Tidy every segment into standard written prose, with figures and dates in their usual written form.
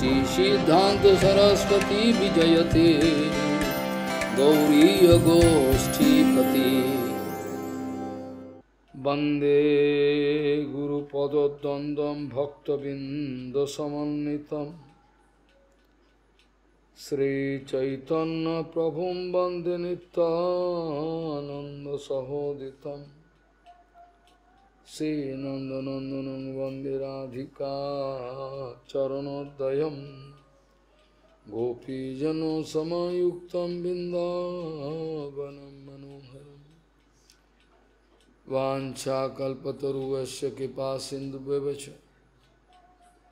श्री सिद्धांत सरस्वती विजयते गौरी गोष्ठीपति वंदे गुरुपदद्वन्द्वं भक्तबिंदसमन्वितं श्रीचैतन्य प्रभुं वंदे नित्यानन्दसहोदितं श्रीनन्दनन्दनं वन्दे राधिका चरणोदयं गोपीजनसमायुक्तं बिन्दावनं मनोहरं वाञ्छाकल्पतरुश्च कृपासिन्धुभ्यश्च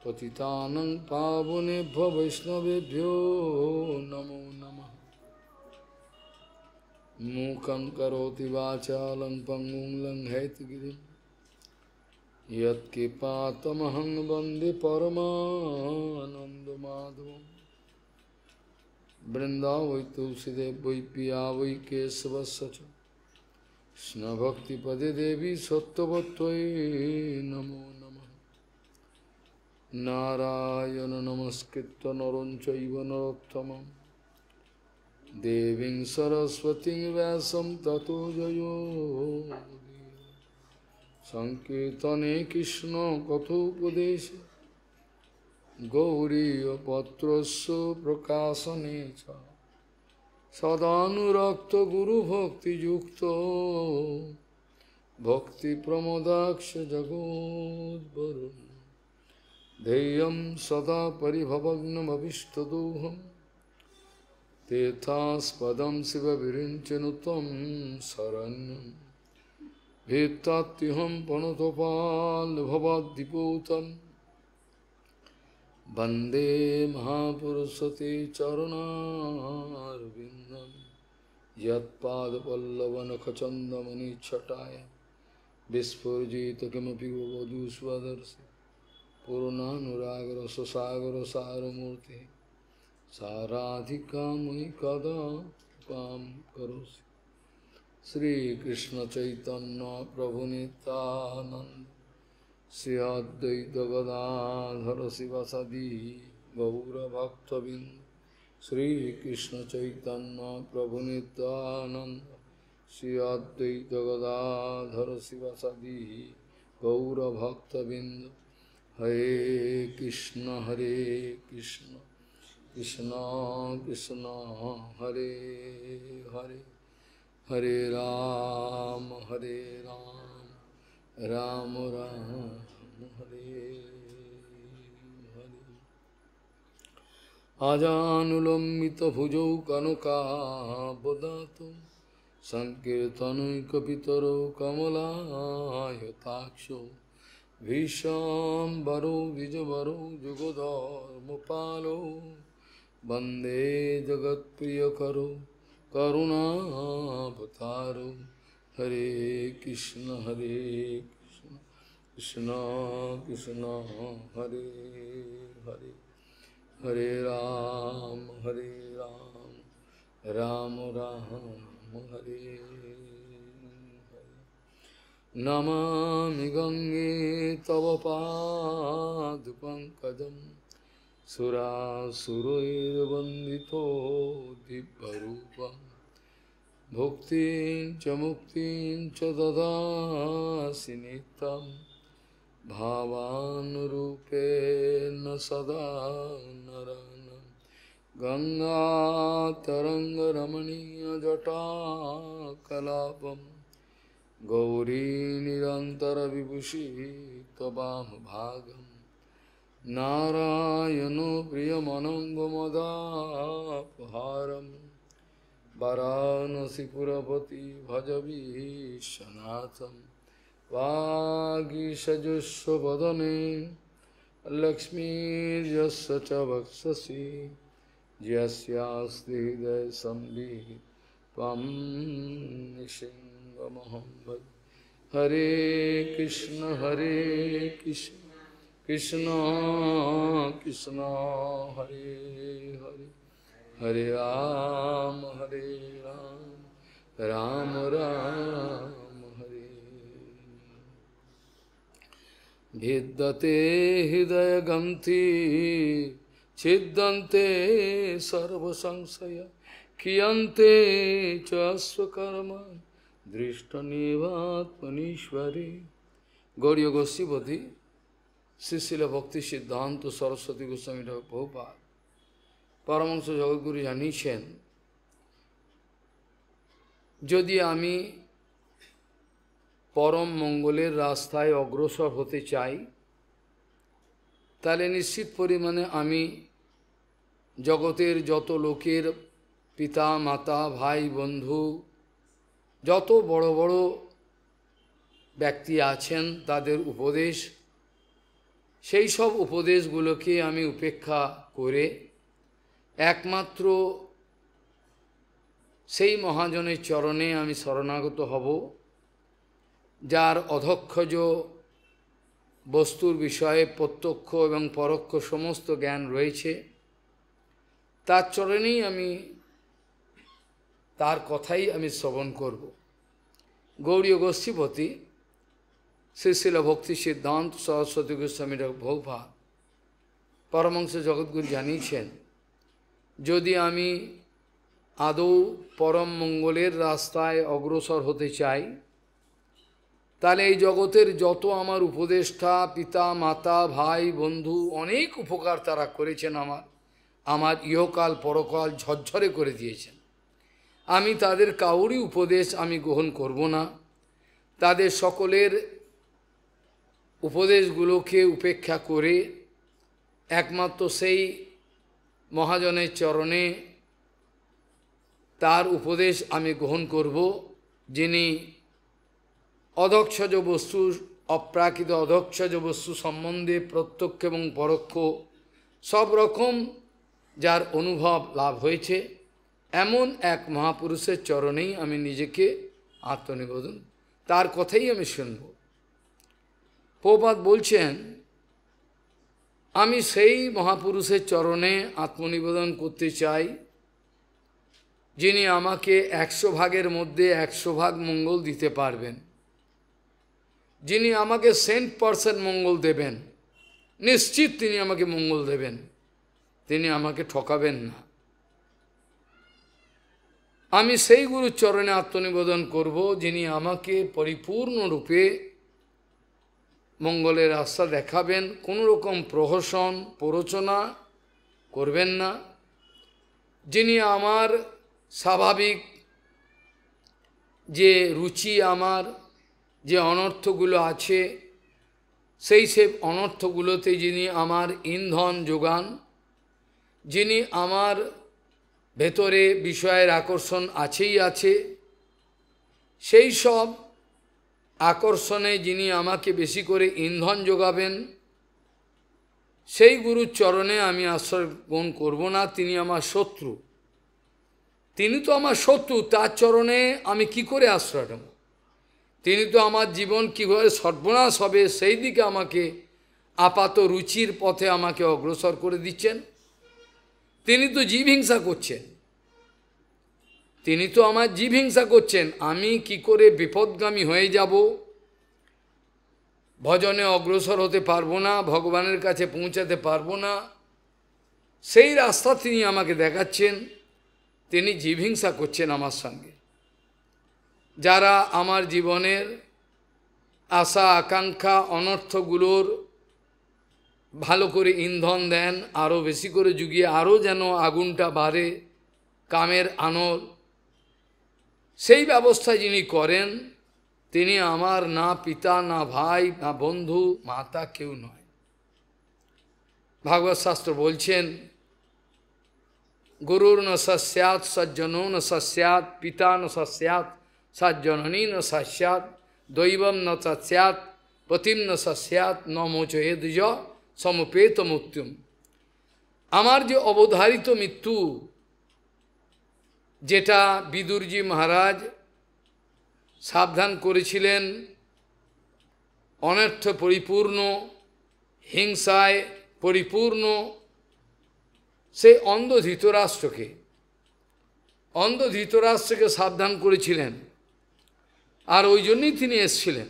पतितानं पावनेभ्यो वैष्णवेभ्यो नमो नमः। मूकं करोति वाचालं पङ्गुं लङ्घयितगिरिं यत्कृपातमहं वन्दे परमानन्दमाधवं। वृन्दावै तुलसीदेव वै पिया वै केशवस्य च कृष्णभक्तिपदे देवी सत्यवत्त्वयि नमो नमः। नारायण नमस्कृत्य नरं चैव नरोत्तमं देवीं सरस्वतीं व्यासं ततो जयो संकीर्तने कृष्ण कथोपदेशे गौरीयपत्रस्य प्रकाशने च सदानुरक्त गुरुभक्तियुक्तो भक्तिप्रमोदाक्ष जगोद्वरुन् ध्येयं सदा परिभवग्नमभिष्टदोहं तीर्थास्पदं शिवविरिञ्चनुतं शरण्यं भीत्तात्युहं प्रणतपाल्भवाद्दिपूतं वन्दे महापुरुषते चरणारविन्दं यत्पादपल्लवनखचन्दमनिच्छटाय विस्फुजित किमपि वधूष्वदर्शि पूर्णानुरागरससागरसारमूर्तिः साराधिकामयि कदा कृपां करोसि। श्रीकृष्ण चैतन्य प्रभु नित्यानंद श्री अद्वैत गदाधर शिवसदि गौरभक्तबिंद श्रीकृष्ण चैतन्य प्रभु नित्यानंद श्री अद्वैत गदाधर शिवसदि गौरभक्तबिंद। हरे कृष्ण कृष्ण कृष्ण हरे हरे हरे राम राम राम हरे हरे। आजानुलम्बित भुजौ कनकावदातो संकीर्तनैकपितरो कमलायताक्षो भीष्मबरो द्विजबरो जुगधर्मपालो वन्दे जगत्प्रियकरो करुणावतारो। हरे कृष्ण कृष्ण कृष्ण हरे हरे हरे राम राम राम हरे हरे। नमामि गंगे तव पादपङ्कजं सुरासुरैर्वन्दितो दिव्यरूपं भुक्तिं च मुक्तिं च ददासि नित्यं भावानुरूपेण सदा नरानं। गङ्गातरङ्गरमणीयजटाकलापं गौरी निरन्तरविभूषिः त्ववामभागं नारायणो प्रियमनङ्गमदापहारम् वाराणसीपुरपति भजवीशनाथं वागीषजुष्वदने लक्ष्मीर्यस्य च वक्षसि यस्यास्ति हृदयसंवित् त्वं निःसिंहमहं भजे। हरे कृष्ण कृष्ण कृष्ण हरे हरे हरे राम राम राम हरे। भिद्यते हृदयग्रन्थि छिद्यन्ते सर्वसंशया क्षीयन्ते च स्वकर्मा दृष्टनिवात्मनीश्वरे। गौड़ीय गोस्वामीपति श्रीशिल भक्ति सिद्धांत सरस्वती गोस्वामी प्रभुपाद परमहंस जगद्गुरु জানিয়েছেন, যদি আমি পরম মঙ্গলের রাস্তায় অগ্রসর হতে চাই, তাহলে নিশ্চিত পরিমাণে আমি জগতের যত লোকের পিতা মাতা ভাই বন্ধু যত বড় বড় ব্যক্তি আছেন তাদের উপদেশ, সেই সব উপদেশগুলোকে আমি উপেক্ষা করে একমাত্র সেই মহাজনের চরণে আমি শরণাগত হব, যার অধক্ষজ বস্তুর বিষয়ে প্রত্যক্ষ এবং পরোক্ষ সমস্ত জ্ঞান রয়েছে, তার চরণেই আমি তার কথাই আমি শ্রবণ করব। গৌড়ীয় গোস্বামীপতি শ্রীশিল ভক্তি সিদ্ধান্ত সরস্বতী গোস্বামী প্রভুপাদ পরমহংস জগদ্গুরু জানিয়েছেন, যদি আমি আদৌ পরম মঙ্গলের রাস্তায় অগ্রসর হতে চাই, তাহলে এই জগতের যত আমার উপদেষ্টা পিতা মাতা ভাই বন্ধু অনেক উপকার তারা করেছেন, আমার ইহকাল পরকাল ঝরঝরে করে দিয়েছেন। আমি তাদের কাউরই উপদেশ আমি গ্রহণ করব না, তাদের সকলের উপদেশগুলোকে উপেক্ষা করে একমাত্র সেই মহাজনের চরণে তার উপদেশ আমি গ্রহণ করব, যিনি অধক্ষজ বস্তু অপ্রাকৃত অধক্ষজ বস্তু সম্বন্ধে প্রত্যক্ষ এবং পরোক্ষ সব রকম যার অনুভব লাভ হয়েছে, এমন এক মহাপুরুষের চরণেই আমি নিজেকে আত্মনিবেদন, তার কথাই আমি শুনব। প্রভুপাদ বলছেন, আমি সেই মহাপুরুষের চরণে আত্মনিবেদন করতে চাই, যিনি আমাকে 100 ভাগের মধ্যে 100 ভাগ মঙ্গল দিতে পারবেন, যিনি আমাকে 100% মঙ্গল দেবেন, নিশ্চিত তিনি আমাকে মঙ্গল দেবেন, তিনি আমাকে ঠকাবেন না। আমি সেই গুরুর চরণে আত্মনিবেদন করব, যিনি আমাকে পরিপূর্ণরূপে মঙ্গলের রাস্তা দেখাবেন, কোনো রকম প্রহসন প্ররোচনা করবেন না, যিনি আমার স্বাভাবিক যে রুচি, আমার যে অনর্থগুলো আছে, সেই সব অনর্থগুলোতে যিনি আমার ইন্ধন যোগান, যিনি আমার ভেতরে বিষয়ের আকর্ষণ আছেই আছে, সেই সব আকর্ষণে যিনি আমাকে বেশি করে ইন্ধন যোগাবেন, সেই গুরুর চরণে আমি আশ্রয় গ্রহণ করব না। তিনি আমার শত্রু, তিনি তো আমার শত্রু, তার চরণে আমি কি করে আশ্রয় নেব? তিনি তো আমার জীবন কীভাবে সর্বনাশ হবে সেই দিকে আমাকে আপাত রুচির পথে আমাকে অগ্রসর করে দিচ্ছেন। তিনি তো জীবহিংসা করছেন, তিনি তো আমার জীবহিংসা করছেন। আমি কি করে বিপদগামী হয়ে যাব, ভজনে অগ্রসর হতে পারবো না, ভগবানের কাছে পৌঁছাতে পারবো না, সেই রাস্তা তিনি আমাকে দেখাচ্ছেন। তিনি জীবহিংসা করছেন আমার সঙ্গে। যারা আমার জীবনের আশা আকাঙ্ক্ষা অনর্থগুলোর ভালো করে ইন্ধন দেন, আরও বেশি করে জুগিয়ে আরও যেন আগুনটা বাড়ে, কামের আনল, সেই ব্যবস্থা যিনি করেন, তিনি আমার না পিতা না ভাই না বন্ধু মাতা কেউ নয়। ভাগবত শাস্ত্র বলছেন, গুরুর ন সস্যাৎ সজ্জনো ন সস্যাৎ পিতা ন সস্যাৎ সজ্জননী ন সস্যাৎ দৈবম ন সস্যাৎ পতিম ন সস্যাৎ ন মোচয়েদ সমুপেত মৃত্যুম। আমার যে অবধারিত মৃত্যু, যেটা বিদুরজি মহারাজ সাবধান করেছিলেন, অনর্থ পরিপূর্ণ, হিংসায় পরিপূর্ণ, সেই অন্ধ ধৃতরাষ্ট্রকে সাবধান করেছিলেন। আর ওই জন্যই তিনি এসেছিলেন।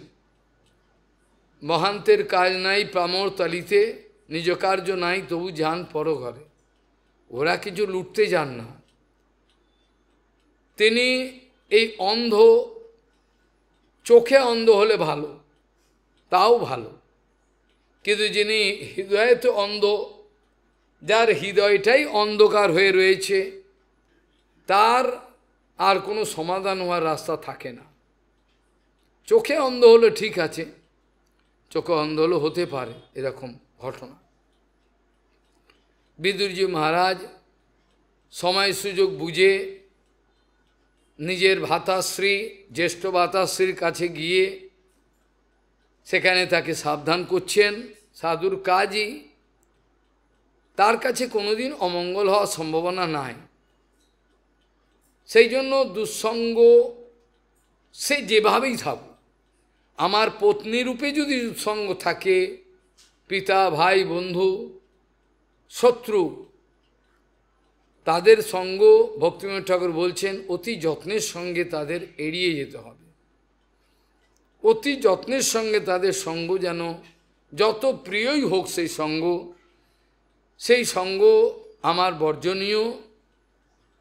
মহান্তের কাজ নাই প্রামর তালিতে, নিজ কার্য নাই তবু যান পরঘরে। ওরা কিছু লুটতে যান না। তিনি এই অন্ধ, চোখে অন্ধ হলে ভালো, তাও ভালো, কিন্তু যিনি হৃদয়তে অন্ধ, যার হৃদয়টাই অন্ধকার হয়ে রয়েছে, তার আর কোনো সমাধান হওয়ার রাস্তা থাকে না। চোখে অন্ধ হলে ঠিক আছে, চোখে অন্ধ হলে হতে পারে এরকম ঘটনা। বিদুরজি মহারাজ সময় সুযোগ বুঝে নিজের ভ্রাতাশ্রী, জ্যেষ্ঠ ভ্রাতাশ্রীর কাছে গিয়ে সেখানে তাকে সাবধান করছেন। সাধুর কাজই, তার কাছে কোনোদিন অমঙ্গল হওয়ার সম্ভাবনা নাই। সেই জন্য দুঃসঙ্গ সে যেভাবেই থাকুক, আমার পত্নী রূপে যদি দুঃসঙ্গ থাকে, পিতা, ভাই, বন্ধু, শত্রু, তাদের সঙ্গ ভক্তিবিনোদ ঠাকুর বলছেন অতি যত্নের সঙ্গে তাদের এড়িয়ে যেতে হবে। অতি যত্নের সঙ্গে তাদের সঙ্গ, যেন যত প্রিয়ই হোক সেই সঙ্গ আমার বর্জনীয়।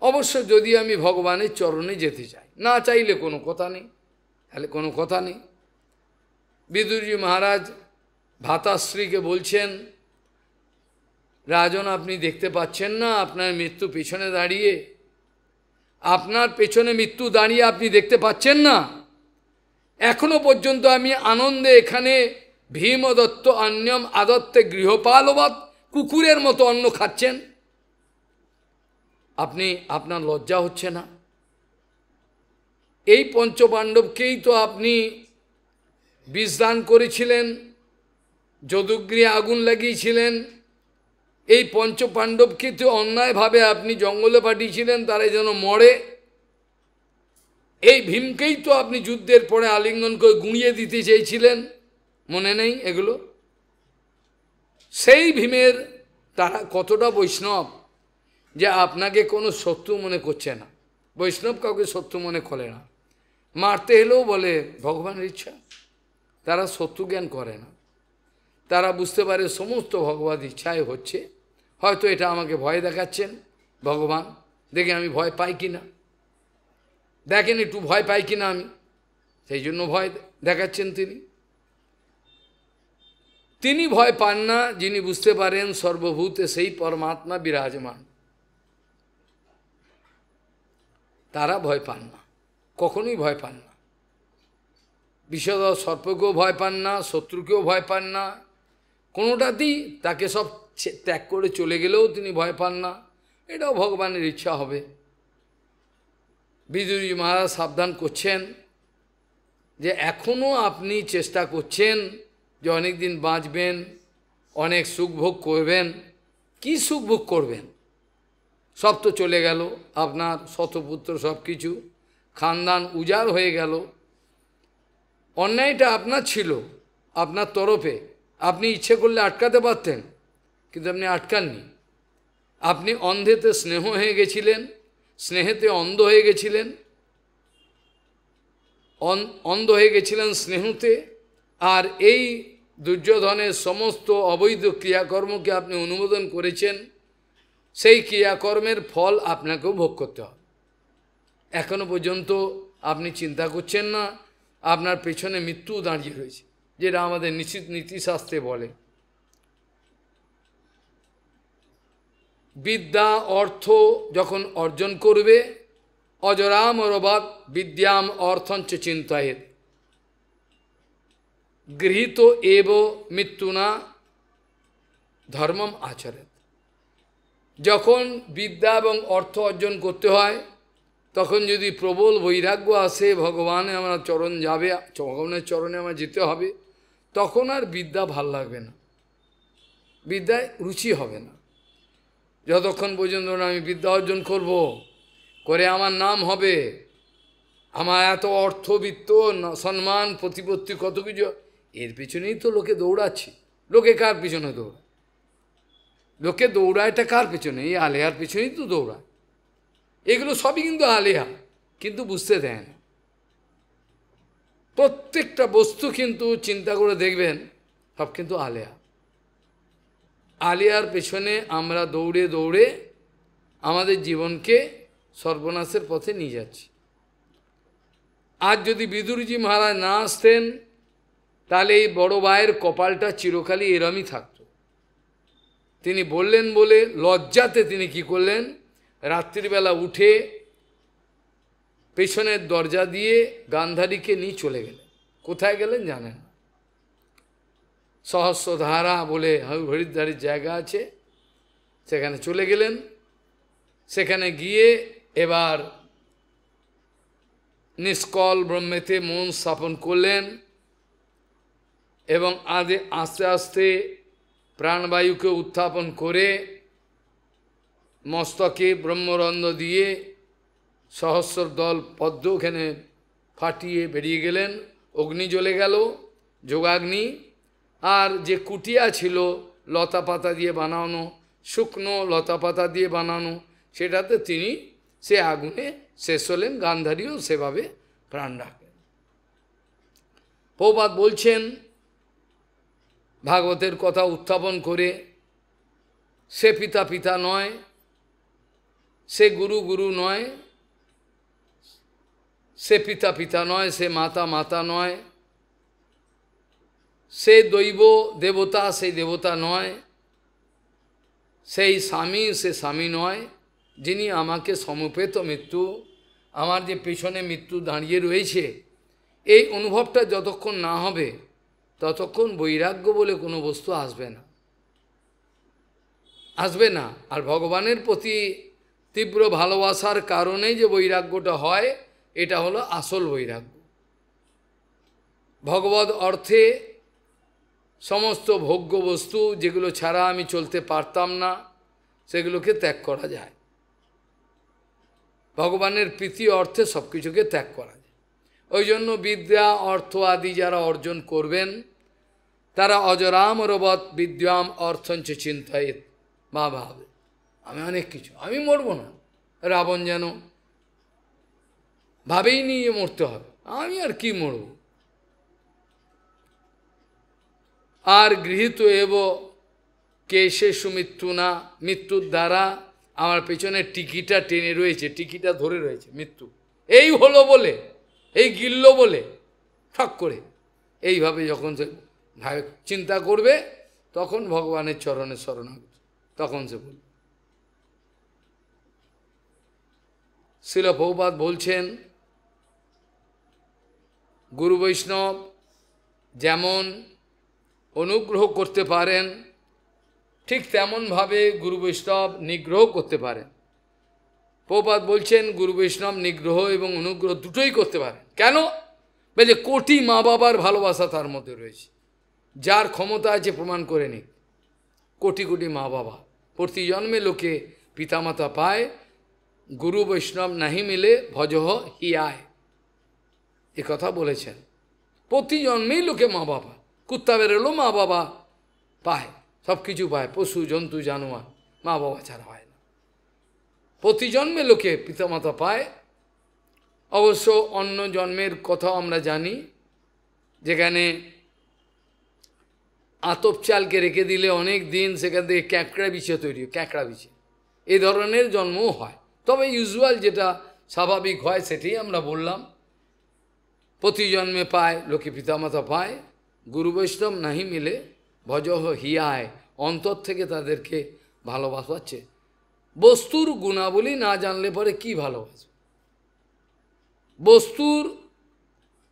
অবশ্য যদি আমি ভগবানের চরণে যেতে চাই, না চাইলে কোনো কথা নেই, তাহলে কোনো কথা নেই। বিদুরজি মহারাজ ভ্রাতাশ্রীকে বলছেন, রাজন আপনি দেখতে পাচ্ছেন না আপনার মৃত্যু পেছনে দাঁড়িয়ে, আপনার পেছনে মৃত্যু দাঁড়িয়ে আপনি দেখতে পাচ্ছেন না? এখনো পর্যন্ত আমি আনন্দে এখানে ভীমদত্ত অন্যম আদত্তে গৃহপালবৎ কুকুরের মতো অন্ন খাচ্ছেন, আপনার লজ্জা হচ্ছে না? এই পঞ্চপাণ্ডবকেই তো আপনি বিষদান করেছিলেন, যদুগৃহে আগুন লাগিয়েছিলেন, এই পঞ্চপাণ্ডবকে তো অন্যায়ভাবে আপনি জঙ্গলে পাঠিয়েছিলেন তারা যেন মরে। এই ভীমকেই তো আপনি যুদ্ধের পরে আলিঙ্গন করে গুঁড়িয়ে দিতে চেয়েছিলেন, মনে নেই এগুলো? সেই ভীমের তারা কতটা বৈষ্ণব যে আপনাকে কোনো শত্রু মনে করছে না। বৈষ্ণব কাউকে শত্রু মনে করে না, মারতে এলেও বলে ভগবানের ইচ্ছা। তারা শত্রু জ্ঞান করে না, তারা বুঝতে পারে সমস্ত ভগবত ইচ্ছায় হচ্ছে। হয়তো এটা আমাকে ভয় দেখাচ্ছেন ভগবান, দেখে আমি ভয় পাই কিনা, দেখেন একটু ভয় পাই কিনা আমি, সেই জন্য ভয় দেখাচ্ছেন তিনি ভয় পান না, যিনি বুঝতে পারেন সর্বভূতে সেই পরমাত্মা বিরাজমান, তারা ভয় পান না, কখনোই ভয় পান না। বিষদ সর্পকেও ভয় পান না, শত্রুকেও ভয় পান না, কোনোটাতেই তাকে সব ত্যাগ করে চলে গেলেও তিনি ভয় পান না। এটাও ভগবানের ইচ্ছা হবে। বিদুরজি মহারাজ সাবধান করছেন যে এখনও আপনি চেষ্টা করছেন যে অনেক দিন বাঁচবেন, অনেক সুখভোগ করবেন। কি সুখভোগ করবেন? সব তো চলে গেল, আপনার শতপুত্র সব কিছু, খানদান উজাড় হয়ে গেল। অন্যায়টা আপনার ছিল, আপনার তরফে, আপনি ইচ্ছে করলে আটকাতে পারতেন, কিন্তু আপনি আটকাননি। আপনি অন্ধেতে স্নেহ হয়ে গেছিলেন, স্নেহেতে অন্ধ হয়ে গেছিলেন, অন্ধ হয়ে গেছিলেন স্নেহতে। আর এই দুর্যোধনের সমস্ত অবৈধ ক্রিয়াকর্মকে আপনি অনুমোদন করেছেন, সেই ক্রিয়াকর্মের ফল আপনাকেও ভোগ করতে হবে। এখনো পর্যন্ত আপনি চিন্তা করছেন না, আপনার পেছনে মৃত্যু দাঁড়িয়ে রয়েছে, যেটা আমাদের নিশ্চিত নীতিশাস্ত্রে বলে। বিদ্যা অর্থ যখন অর্জন করবে, অজরাম অরবাদ বিদ্যাম অর্থঞ্চ চিন্তায়েত গৃহীত এব মৃত্যুনা ধর্মম আচরেত। যখন বিদ্যা এবং অর্থ অর্জন করতে হয়, তখন যদি প্রবল বৈরাগ্য আসে, ভগবানে আমার চরণ যাবে, ভগবানের চরণে আমার যেতে হবে, তখন আর বিদ্যা ভাল লাগবে না, বিদ্যায় রুচি হবে না। যতক্ষণ পর্যন্ত আমি বিদ্যা অর্জন করব, করে আমার নাম হবে, আমার এত অর্থ, বিত্ত, সম্মান, প্রতিপত্তি, কত কিছু, এর পিছনেই তো লোকে দৌড়াচ্ছে। লোকে কার পিছনে দৌড়ায়? লোকে দৌড়ায়টা কার পিছনে? এই আলেহার পিছনেই তো দৌড়ায়। এগুলো সবই কিন্তু আলেহা, কিন্তু বুঝতে দেয় না। প্রত্যেকটা বস্তু কিন্তু চিন্তা করে দেখবেন সব কিন্তু আলেহা। আলিয়ার পেছনে আমরা দৌড়ে দৌড়ে আমাদের জীবনকে সর্বনাশের পথে নিয়ে যাচ্ছে। আজ যদি বিদুরজি মহারাজ না আসতেন তাহলে এই বড় ভাইয়ের কপালটা চিরকালই এরমই থাকত। তিনি বললেন বলে লজ্জাতে তিনি কি করলেন, রাত্রিবেলা উঠে পেছনের দরজা দিয়ে গান্ধারীকে নিয়ে চলে গেলেন। কোথায় গেলেন জানেন? সহস্রধারা বলে হরিদ্বারের জায়গা আছে, সেখানে চলে গেলেন। সেখানে গিয়ে এবার নিষ্কল ব্রহ্মেতে মন স্থাপন করলেন এবং আস্তে আস্তে প্রাণবায়ুকে উত্থাপন করে মস্তকে ব্রহ্মরন্ধ্র দিয়ে সহস্র দল পদ্ম ওখানে ফাটিয়ে বেরিয়ে গেলেন। অগ্নি জ্বলে গেল, যোগাগ্নি। আর যে কুটিয়া ছিল লতা পাতা দিয়ে বানানো, শুকনো লতা পাতা দিয়ে বানানো, সেটাতে তিনি সে আগুনে শেষ হলেন। গান্ধারীও সেভাবে প্রাণ রাখলেন। প্রভুপাদ বলছেন ভাগবতের কথা উত্থাপন করে, সে পিতা পিতা নয়, সে গুরু গুরু নয়, সে পিতা পিতা নয়, সে মাতা মাতা নয়, সে দৈব দেবতা সেই দেবতা নয়, সেই স্বামী সে স্বামী নয়, যিনি আমাকে সমুপেত মৃত্যু, আমার যে পেছনে মৃত্যু দাঁড়িয়ে রয়েছে, এই অনুভবটা যতক্ষণ না হবে ততক্ষণ বৈরাগ্য বলে কোনো বস্তু আসবে না, আসবে না। আর ভগবানের প্রতি তীব্র ভালোবাসার কারণেই যে বৈরাগ্যটা হয়, এটা হলো আসল বৈরাগ্য। ভগবদ অর্থে সমস্ত ভোগ্য বস্তু যেগুলো ছাড়া আমি চলতে পারতাম না, সেগুলোকে ত্যাগ করা যায়। ভগবানের প্রীতি অর্থে সব কিছুকে ত্যাগ করা যায়। ওই জন্য বিদ্যা অর্থ আদি যারা অর্জন করবেন, তারা অজরাম রবৎ বিদ্যাম অর্থঞ্চ চিন্তায়েত, বা ভাবে আমি অনেক কিছু, আমি মরবো না। রাবণ যেন ভাবেই নিয়ে মরতে হবে, আমি আর কি মরব। আর গৃহীত এব কেশে সুমৃত্যু না, মৃত্যুর দ্বারা আমার পেছনে টিকিটা টেনে রয়েছে, টিকিটা ধরে রয়েছে মৃত্যু। এই হলো বলে, এই গিলল বলে ঠক করে এইভাবে যখন সে চিন্তা করবে, তখন ভগবানের চরণে শরণাগত, তখন সে বলবে। শ্রীল প্রভুপাদ বলছেন, গুরু বৈষ্ণব যেমন অনুগ্রহ করতে পারেন, ঠিক তেমনভাবে গুরু বৈষ্ণব নিগ্রহ করতে পারেন। প্রভুপাদ বলছেন গুরু বৈষ্ণব নিগ্রহ এবং অনুগ্রহ দুটোই করতে পারেন। কেন? বলে কোটি মা বাবার ভালোবাসা তার মধ্যে রয়েছে, যার ক্ষমতা আছে প্রমাণ করে নিক। কোটি কোটি মা বাবা, প্রতি জন্মে লোকে পিতামাতা পায়, গুরু বৈষ্ণব নাহি মিলে ভজহ হিয়ায়, এ কথা বলেছেন। প্রতি জন্মেই লোকে মা বাবা, কুত্তা বেরোলো মা বাবা পায়, সব কিছু পায়, পশু জন্তু জানোয়ার মা বাবা ছাড়া হয় না। প্রতি জন্মে লোকে পিতামাতা পায়। অবশ্য অন্য জন্মের কথাও আমরা জানি, যেখানে আতপ চালকে রেখে দিলে অনেক দিন সেখান থেকে ক্যাঁকড়া বিছে তৈরি হয়, ক্যাঁকড়া বিছে, এই ধরনের জন্মও হয়। তবে ইউজুয়াল যেটা স্বাভাবিক হয় সেটাই আমরা বললাম। প্রতি জন্মে পায় লোকে পিতামাতা পায়, গুরু বৈষ্ণব নাহি মিলে ভজহ হিয়ায়, অন্তর থেকে তাদেরকে ভালোবাসাচ্ছে। বস্তুর গুণাবলী না জানলে পরে কি ভালোবাসবে? বস্তুর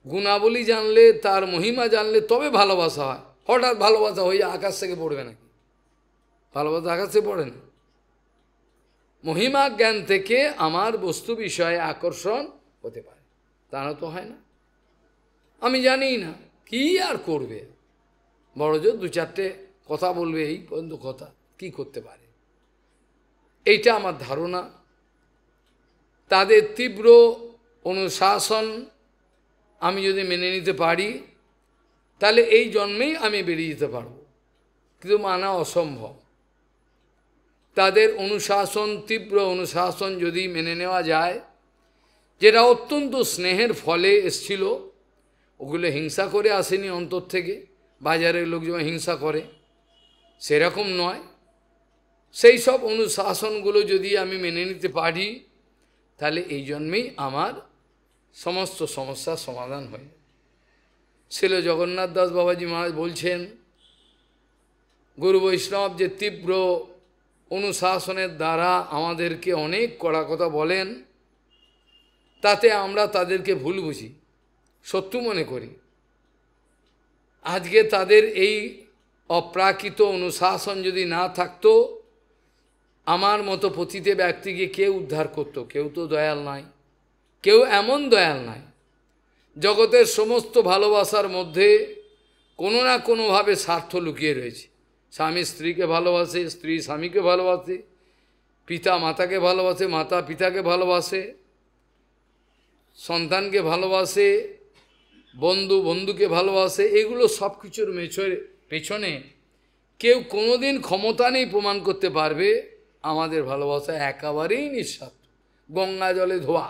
গুণাবলী জানলে, তার মহিমা জানলে তবে ভালোবাসা হয়। হঠাৎ ভালোবাসা হয়ে আকাশ থেকে পড়বে নাকি? ভালোবাসা আকাশ থেকে পড়ে না। মহিমা জ্ঞান থেকে আমার বস্তু বিষয়ে আকর্ষণ হতে পারে, তা না তো হয় না। আমি জানি না কি আর করবে, বড় জোর দু চারটে কথা বলবে, এই পর্যন্ত কথা কি করতে পারে, এইটা আমার ধারণা। তাদের তীব্র অনুশাসন আমি যদি মেনে নিতে পারি, তাহলে এই জন্মেই আমি বেরিয়ে যেতে পারব, কিন্তু মানা অসম্ভব। তাদের অনুশাসন, তীব্র অনুশাসন যদি মেনে নেওয়া যায়, যেটা অত্যন্ত স্নেহের ফলে এসছিল, ওগুলো হিংসা করে আসেনি অন্তর থেকে। বাজারের লোক যেমন হিংসা করে সেরকম নয়, সেই সব অনুশাসনগুলো যদি আমি মেনে নিতে পারি, তাহলে এই জন্মেই আমার সমস্ত সমস্যার সমাধান হয়। ছিল জগন্নাথ দাস বাবাজি মহারাজ বলছেন, গুরু বৈষ্ণব যে তীব্র অনুশাসনের দ্বারা আমাদেরকে অনেক কড়া কথা বলেন, তাতে আমরা তাদেরকে ভুল বুঝি, শত্রু মনে করি। আজকে তাদের এই অপ্রাকৃত অনুশাসন যদি না থাকতো, আমার মতো পতিত ব্যক্তিকে কে উদ্ধার করত? কেউ তো দয়াল নাই, কেউ এমন দয়াল নাই। জগতের সমস্ত ভালোবাসার মধ্যে কোনো না কোনোভাবে স্বার্থ লুকিয়ে রয়েছে। স্বামী স্ত্রীকে ভালোবাসে, স্ত্রী স্বামীকে ভালোবাসে, পিতা মাতাকে ভালোবাসে, মাতা পিতাকে ভালোবাসে, সন্তানকে ভালোবাসে, বন্ধু বন্ধুকে ভালোবাসে। এগুলো সব কিছুর পেছনে কেউ কোনোদিন ক্ষমতা নেই প্রমাণ করতে পারবে আমাদের ভালোবাসা একেবারেই নিঃস্বার্থ, গঙ্গা জলে ধোয়া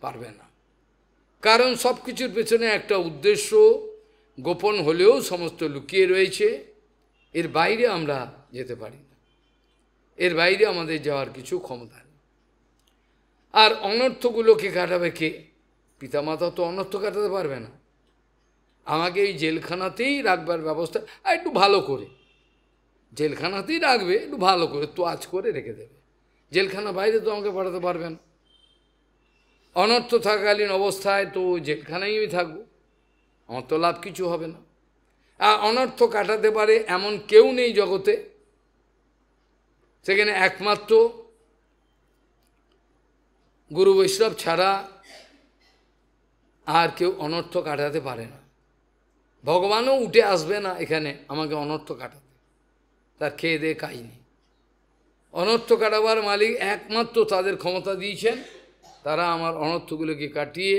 পারবে না। কারণ সব কিছুর পেছনে একটা উদ্দেশ্য গোপন হলেও সমস্ত লুকিয়ে রয়েছে। এর বাইরে আমরা যেতে পারি না, এর বাইরে আমাদের যাওয়ার কিছু ক্ষমতা নেই। আর অনর্থগুলোকে কাটাবে কে? পিতামাতা তো অনর্থ কাটাতে পারবে না। আমাকে এই জেলখানাতেই রাখবার ব্যবস্থা, আর একটু ভালো করে জেলখানাতেই রাখবে, একটু ভালো করে তো আজ করে রেখে দেবে। জেলখানা বাইরে তো আমাকে পাঠাতে পারবে না। অনর্থ থাকাকালীন অবস্থায় তো জেলখানায় আমি থাকবো, আমার তো লাভ কিছু হবে না। আর অনর্থ কাটাতে পারে এমন কেউ নেই জগতে, সেখানে একমাত্র গুরু বৈষ্ণব ছাড়া আর কেউ অনর্থ কাটাতে পারে না। ভগবানও উঠে আসবে না এখানে আমাকে অনর্থ কাটাতে, তার খেয়ে দিয়ে কাজ নেই। অনর্থ কাটাবার মালিক একমাত্র তাদের ক্ষমতা দিয়েছেন, তারা আমার অনর্থগুলোকে কাটিয়ে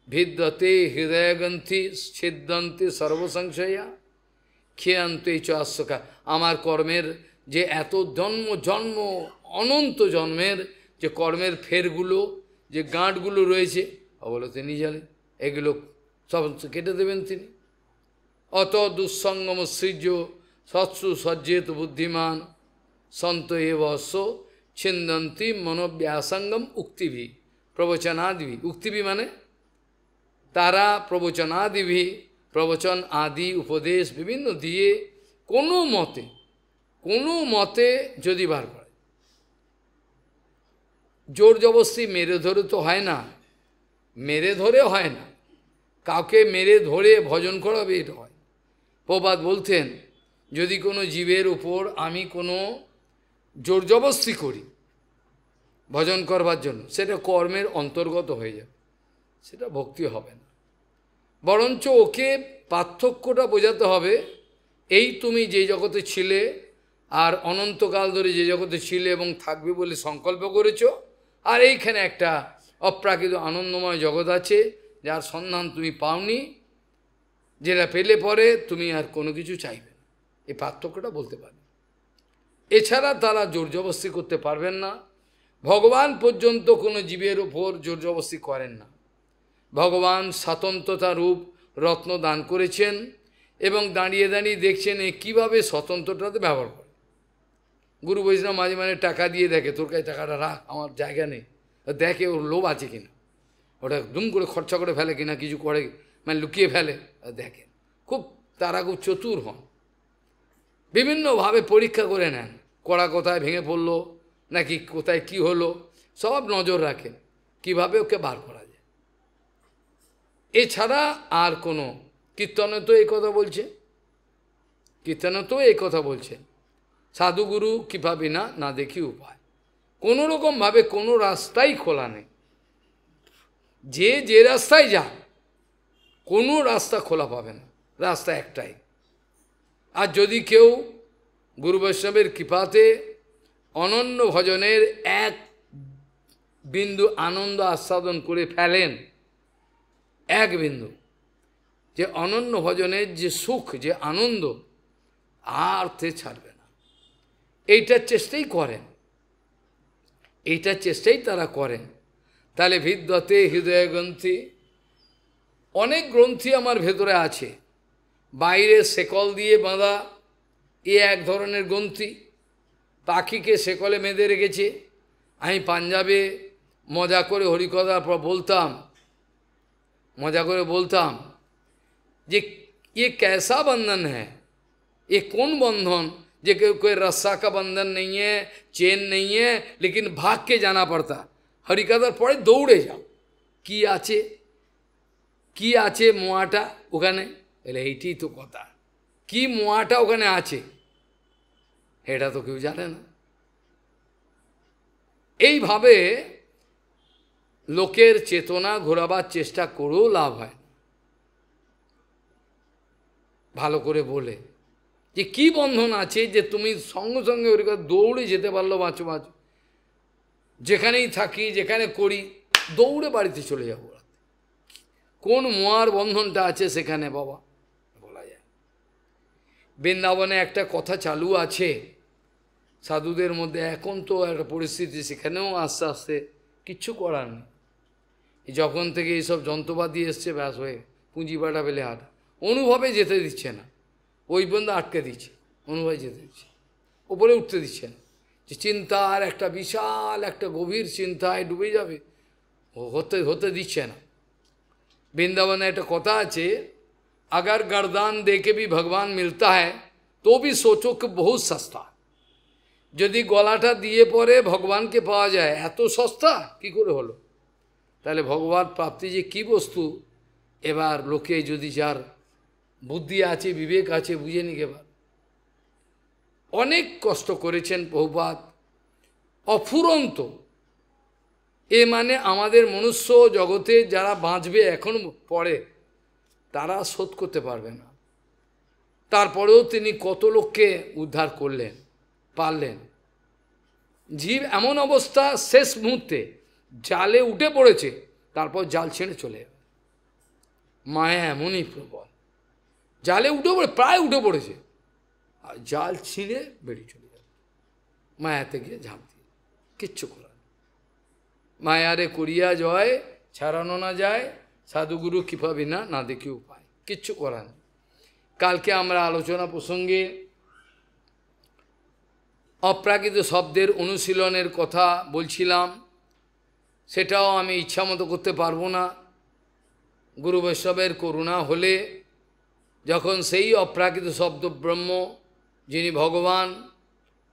ভিদ্যতে হৃদয়গ্রন্থি ছিদ্যন্তে সর্বসংশয়া খেয়ান্তে চ আশ্বকা। আমার কর্মের যে এত জন্ম জন্ম অনন্ত জন্মের যে কর্মের ফেরগুলো, যে গাঁটগুলো রয়েছে, ওগুলো তিনি জানেন, এগুলো সব কেটে দেবেন তিনি। অত দুঃসঙ্গম সৃজ্য সৎসু সজ্জেত বুদ্ধিমান সন্ত এবস্য ছিন্দন্তি মনোব্যাসঙ্গম উক্তিভি প্রবচনাদিভি। উক্তিভি মানে তারা প্রবচনাদিভি, প্রবচন আদি উপদেশ বিভিন্ন দিয়ে কোনো মতে যদি বার করে। জোর জবরদস্তি মেরে ধরে তো হয় না, মেরে ধরে হয় না, কাউকে মেরে ধরে ভজন করাবে এটা হয়। প্রবাদ বলতেন, যদি কোনো জীবের উপর আমি কোনো জোর জবরদস্তি করি ভজন করবার জন্য, সেটা কর্মের অন্তর্গত হয়ে যাবে, সেটা ভক্তি হবে না। বরঞ্চ ওকে পার্থক্যটা বোঝাতে হবে, এই তুমি যে জগতে ছিলে আর অনন্তকাল ধরে যে জগতে ছিলে এবং থাকবে বলে সংকল্প করেছ, আর এইখানে একটা অপ্রাকৃত আনন্দময় জগৎ আছে যার সন্ধান তুমি পাওনি, যেটা পেলে পরে তুমি আর কোনো কিছু চাইবে না। এই পার্থক্যটা বলতে পারবে। এছাড়া তারা জোর জবরদস্তি করতে পারবেন না। ভগবান পর্যন্ত কোনো জীবের ওপর জোর জবরদস্তি করেন না। ভগবান স্বতন্ত্রতা রূপ রত্ন দান করেছেন এবং দাঁড়িয়ে দাঁড়িয়ে দেখছেন এ কীভাবে স্বতন্ত্রতাতে ব্যবহার করে। গুরু বৈষ্ণব মাঝে মাঝে টাকা দিয়ে দেখে, তোর কাছে টাকাটা রাখ, আমার জায়গা নেই, দেখে ওর লোভ আছে কিনা, ওটা দুম করে খরচা করে ফেলে কিনা, কিছু করে মানে লুকিয়ে ফেলে, দেখেন। তারা খুব চতুর হন, বিভিন্নভাবে পরীক্ষা করে নেন, কড়া কোথায় ভেঙে পড়লো নাকি কোথায় কি হলো, সব নজর রাখেন কিভাবে ওকে বার করা যায়। এছাড়া আর কোনো কীর্তনে তো এই কথা বলছে, কীর্তনে তো এই কথা বলছে, সাধুগুরু কৃপা বিনা না দেখি উপায়। কোনো রকমভাবে কোনো রাস্তাই খোলা নেই, যে রাস্তায় যান কোনো রাস্তা খোলা পাবে না, রাস্তা একটাই। আর যদি কেউ গুরু বৈষ্ণবের কৃপাতে অনন্য ভজনের এক বিন্দু আনন্দ আস্বাদন করে ফেলেন, এক বিন্দু, যে অনন্য ভজনের যে সুখ, যে আনন্দ আর তে ছাড়বে না, এইটার চেষ্টাই করেন, এইটার চেষ্টাই তারা করেন। তাহলে ভিদ্যতে হৃদয় গ্রন্থি, অনেক গ্রন্থি আমার ভেতরে আছে, বাইরে শেকল দিয়ে বাঁধা এ এক ধরনের গ্রন্থি, পাখিকে শেকলে বেঁধে রেখেছে। আমি পাঞ্জাবে মজা করে হরিকথার পর বলতাম, মজা করে বলতাম যে ये कैसा बंधन है, ये कौन बंधन, যে कोई रस्सा का बंधन नहीं है, चेन नहीं है, लेकिन भाग के जाना पड़ता। হরিকথার পরে দৌড়ে যাও, কি আছে মোয়াটা ওখানে, এলে এইটি তো কথা, কি মোয়াটা ওখানে আছে এটা তো কেউ জানে না। এইভাবে লোকের চেতনা ঘোরাবার চেষ্টা করেও লাভ হয়, ভালো করে বলে যে কি বন্ধন আছে যে তুমি সঙ্গে সঙ্গে ওর কাছে দৌড়ে যেতে পারলো, বাঁচো বাঁচো, যেখানেই থাকি যেখানে করি দৌড়ে বাড়িতে চলে যাবো। কোন মোয়ার বন্ধনটা আছে সেখানে বাবা বলা যায়। বৃন্দাবনে একটা কথা চালু আছে সাধুদের মধ্যে, এখন তো একটা পরিস্থিতি সেখানেও আস্তে আস্তে কিচ্ছু করার নেই। যখন থেকে এইসব যন্ত্রপাতি এসছে ব্যাস হয়ে পুঁজিবাটা পেলে হাট, অনুভবে যেতে দিচ্ছে না, ওই পর্যন্ত আটকে দিচ্ছে, অনুভবে যেতে দিচ্ছে, ওপরে উঠতে দিচ্ছে না, যে চিন্তার একটা বিশাল একটা গভীর চিন্তায় ডুবে যাবে, হতে দিচ্ছে না। বৃন্দাবনে একটা কথা আছে, अगर गर्दान दे के भी भगवान मिलता है तो भी सोचो कि बहुत सस्ता। যদি গলাটা দিয়ে পরে ভগবানকে পাওয়া যায়, এত সস্তা কি করে হলো? তাহলে ভগবান প্রাপ্তি যে কি বস্তু, এবার লোকে যদি যার বুদ্ধি আছে বিবেক আছে বুঝে নিক। এবার অনেক কষ্ট করেছেন প্রভুপাদ, অফুরন্ত। এ মানে আমাদের মনুষ্য জগতে যারা বাঁচবে এখন পরে তারা শোধ করতে পারবে না। তারপরেও তিনি কত লোককে উদ্ধার করলেন, পারলেন। জীব এমন অবস্থা শেষ মুহূর্তে জালে উঠে পড়েছে, তারপর জাল ছেড়ে চলে যাবে। মায়া এমনই প্রবল, জালে উঠে পড়ে প্রায় উঠে পড়েছে, আর জাল ছিঁড়ে বেরিয়ে চলে যাবে, মায়াতে গিয়ে ঝাঁপ দিয়ে। কিচ্ছু করার, মায়ারে করিয়া জয় ছাড়ানো না যায়, সাধুগুরু কৃপা বিনা না দেখি উপায়, কিচ্ছু করার নেই। কালকে আমরা আলোচনা প্রসঙ্গে অপ্রাকৃত শব্দের অনুশীলনের কথা বলছিলাম, সেটাও আমি ইচ্ছা মতো করতে পারবো না। গুরু বৈষ্ণবের করুণা হলে যখন সেই অপ্রাকৃত শব্দ ব্রহ্ম যিনি ভগবান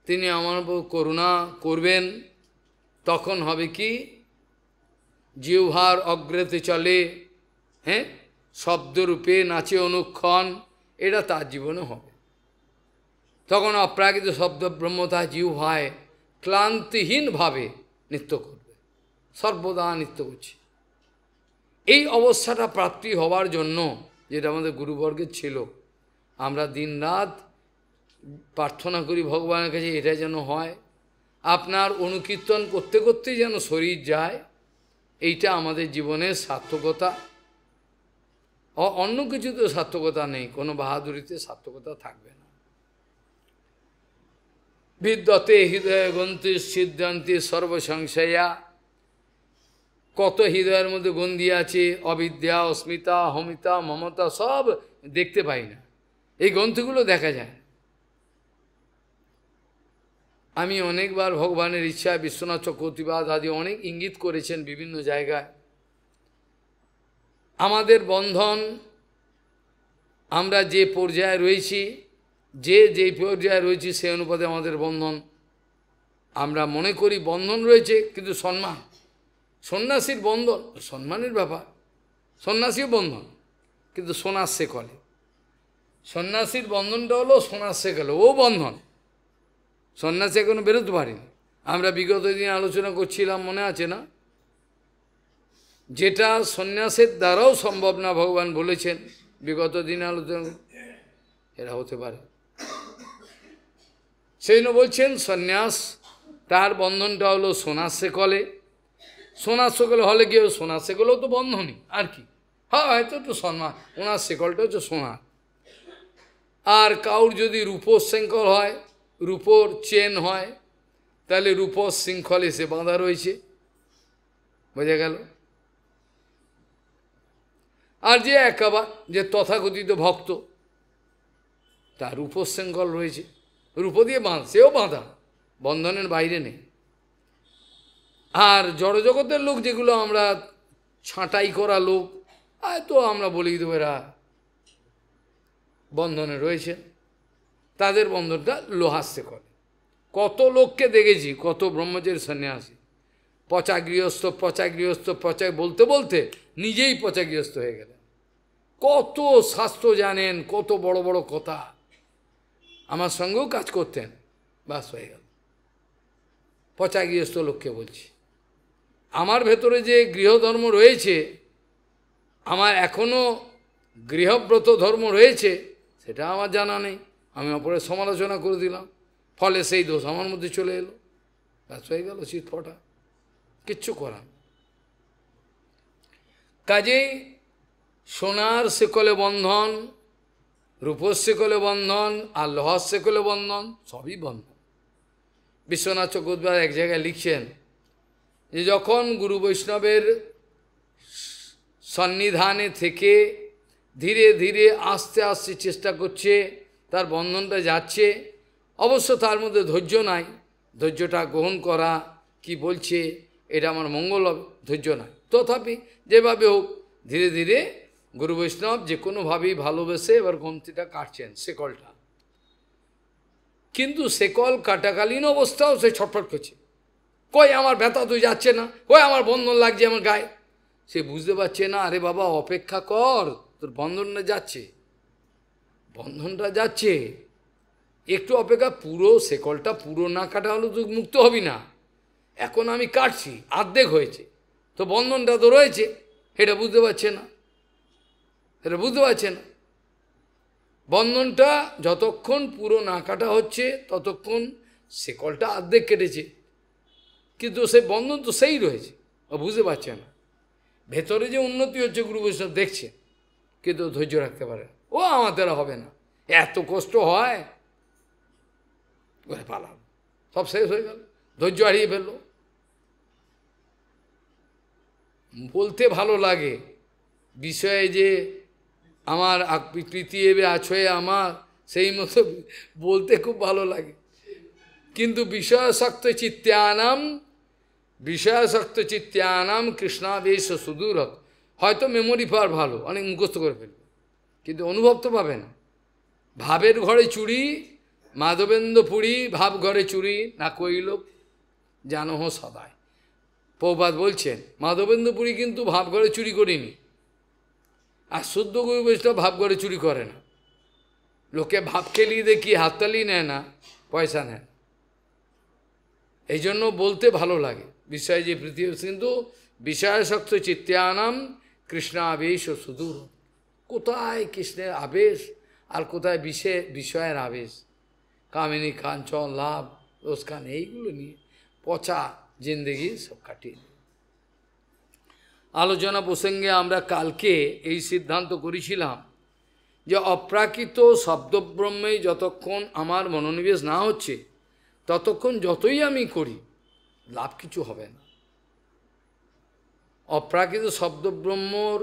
তিনি আমার উপর করুণা করবেন, তখন হবে কি, জিহ্বার অগ্রেতে চলে, হ্যাঁ, শব্দরূপে নাচে অনুক্ষণ, এটা তার জীবনে হবে। তখন অপ্রাকৃত শব্দ ব্রহ্ম তার জিহ্বায় ক্লান্তিহীনভাবে নৃত্য করবে, সর্বদা নৃত্য করছে। এই অবস্থাটা প্রাপ্তি হওয়ার জন্য, যেটা আমাদের গুরুবর্গের ছিল, আমরা দিন রাত প্রার্থনা করি ভগবানের কাছে এটা যেন হয়। আপনার অনুকীর্তন করতে করতে যেন শরীর যায়, এইটা আমাদের জীবনের সার্থকতা। অন্য কিছুতে সার্থকতা নেই, কোনো বাহাদুরিতে সার্থকতা থাকবে না। বিদ্যতে হৃদয় গন্তি সিদ্ধান্তি সর্বসংশয়া, কত হৃদয়ের মধ্যে গন্ডি আছে, অবিদ্যা, অস্মিতা, অহমিতা, মমতা, সব দেখতে পাই না, এই গ্রন্থগুলো দেখা যায়। আমি অনেকবার ভগবানের ইচ্ছায় বিশ্বনাথ চক্রবর্তীবাদ আদি অনেক ইঙ্গিত করেছেন বিভিন্ন জায়গায়। আমাদের বন্ধন, আমরা যে পর্যায়ে রয়েছি, যে পর্যায়ে রয়েছি সেই অনুপাতে আমাদের বন্ধন। আমরা মনে করি বন্ধন রয়েছে, কিন্তু সম্মান, সন্ন্যাসীর বন্ধন সম্মানের ব্যাপার, সন্ন্যাসীও বন্ধন, কিন্তু সোনার শেকলে। সন্ন্যাসীর বন্ধনটা হলো সোনার শেকলে, ও বন্ধন। সন্ন্যাসী এখনো বেরোতে পারেনি। আমরা বিগত দিন আলোচনা করছিলাম, মনে আছে না, যেটা সন্ন্যাসের দ্বারাও সম্ভব না ভগবান বলেছেন, বিগত দিন আলোচনা এরা হতে পারে। সেই জন্য বলছেন সন্ন্যাস, তার বন্ধনটা হলো সোনার শেকলে। সোনার শেকলে হলে কি, সোনার শেকলেও তো বন্ধনই, আর কি, হ্যাঁ হয়তো একটু সম্মান, ওনার শেকলটা হচ্ছে সোনার। আর কাউর যদি রূপোর শৃঙ্খল হয়, রূপোর চেন হয়, তাহলে রূপোর শৃঙ্খল এসে বাঁধা রয়েছে, বোঝা গেল। আর যে একেবারে যে তথাকথিত ভক্ত, তার রূপোর শৃঙ্খল রয়েছে, রূপ দিয়ে সেও বাঁধা, বন্ধনের বাইরে নেই। আর জড়জগতের লোক যেগুলো আমরা ছাঁটাই করা লোক, তো আমরা বলি দেবো এরা বন্ধনে রয়েছে, তাদের বন্ধনটা লোহাস্যে করে। কত লোককে দেখেছি, কত ব্রহ্মচারী সন্ন্যাসী পচা গৃহস্থ পচা গৃহস্থ পচা বলতে বলতে নিজেই পচা গৃহস্থ হয়ে গেলেন। কত শাস্ত্র জানেন, কত বড় বড় কথা, আমার সঙ্গেও কাজ করতেন, বাস হয়ে গেল। পচা গৃহস্থ লোককে বলছি। আমার ভেতরে যে গৃহধর্ম রয়েছে, আমার এখনও গৃহব্রত ধর্ম রয়েছে, সেটা আমার জানা নেই, আমি অপরের সমালোচনা করে দিলাম, ফলে সেই দোষ আমার মধ্যে চলে এলো, ব্যাস হয়ে গেল চিৎ ফটা, কিচ্ছু করার। কাজেই সোনার শিকলে বন্ধন, রূপর শিকলে বন্ধন, আর লোহার শিকলে বন্ধন, সবই বন্ধন। বিশ্বনাথ চক্রবর্তী এক জায়গায় লিখছেন যে যখন গুরু বৈষ্ণবের সন্নিধানে থেকে ধীরে ধীরে আস্তে আস্তে চেষ্টা করছে, তার বন্ধনটা যাচ্ছে, অবশ্য তার মধ্যে ধৈর্য নাই, ধৈর্যটা গ্রহণ করা, কি বলছে এটা আমার মঙ্গল হবে, ধৈর্য নাই, তথাপি যেভাবে হোক ধীরে ধীরে গুরু বৈষ্ণব যে কোনোভাবেই ভালোবেসে এবার গ্রন্থিটা কাটছেন, শেকলটা। কিন্তু শেকল কাটাকালীন অবস্থাও সে ছটফট করছে, কই আমার ব্যথা তো যাচ্ছে না, কই আমার বন্ধন লাগছে আমার গায়ে। সে বুঝতে পারছে না, আরে বাবা অপেক্ষা কর, তোর বন্ধনটা যাচ্ছে, বন্ধনটা যাচ্ছে, একটু অপেক্ষা, পুরো শেকলটা পুরো না কাটা হলে তুই মুক্ত হবি না। এখন আমি কাটছি, অর্ধেক হয়েছে, তো বন্ধনটা তো রয়েছে, এটা বুঝতে পারছে না, এটা বুঝতে পারছে না। বন্ধনটা যতক্ষণ পুরো না কাটা হচ্ছে ততক্ষণ শেকলটা অর্ধেক কেটেছে, কিন্তু সে বন্ধন তো সেই রয়েছে, ও বুঝতে পারছে না। ভেতরে যে উন্নতি হচ্ছে গুরু বৈষ্ণব দেখছে, কিন্তু ধৈর্য রাখতে পারে, ও আমার দ্বারা হবে না, এত কষ্ট হয়, পালাম, সব শেষ হয়ে গেল, ধৈর্য হারিয়ে ফেললো। বলতে ভালো লাগে বিষয়ে যে আমার প্রীতি এবে আছয়ে আমার, সেই মতো বলতে খুব ভালো লাগে, কিন্তু বিষয়াসক্ত চিত্তানাম কৃষ্ণাবেশ সুদূর, হয়তো মেমোরি পাওয়ার ভালো, অনেক মুখস্থ করে ফেলবে, কিন্তু অনুভব তো পাবে না। ভাবের ঘরে চুরি, মাধবেন্দ্র পুরী, ভাব ঘরে চুরি না কইল জানো সদায়। প্রভুপাদ বলছেন মাধবেন্দ্র পুরী কিন্তু ভাব ঘরে চুরি করিনি, আর শুদ্ধ গুরু বৈষ্ণব ভাব ঘরে চুরি করে না। লোকে ভাব খেলিয়ে দেখি হাততালি নেয় না, পয়সা নেয়, এই জন্য বলতে ভালো লাগে বিষয় যে পৃথিবী, কিন্তু বিষয়াসক্ত চিত্তানাম কৃষ্ণাবেশ ও সুদূর, কোথায় কৃষ্ণের আবেশ আর কোথায় বিষয়ের আবেশ, কামিনী কাঞ্চন লাভ রোজকান, এইগুলো নিয়ে পচা জিন্দগি সব কাটিয়ে। আলোচনা প্রসঙ্গে আমরা কালকে এই সিদ্ধান্ত করেছিলাম যে অপ্রাকৃত শব্দব্রহ্মে যতক্ষণ আমার মনোনিবেশ না হচ্ছে ততক্ষণ যতই আমি করি লাভ কিছু হবে না। অপ্রাকৃত শব্দব্রহ্মর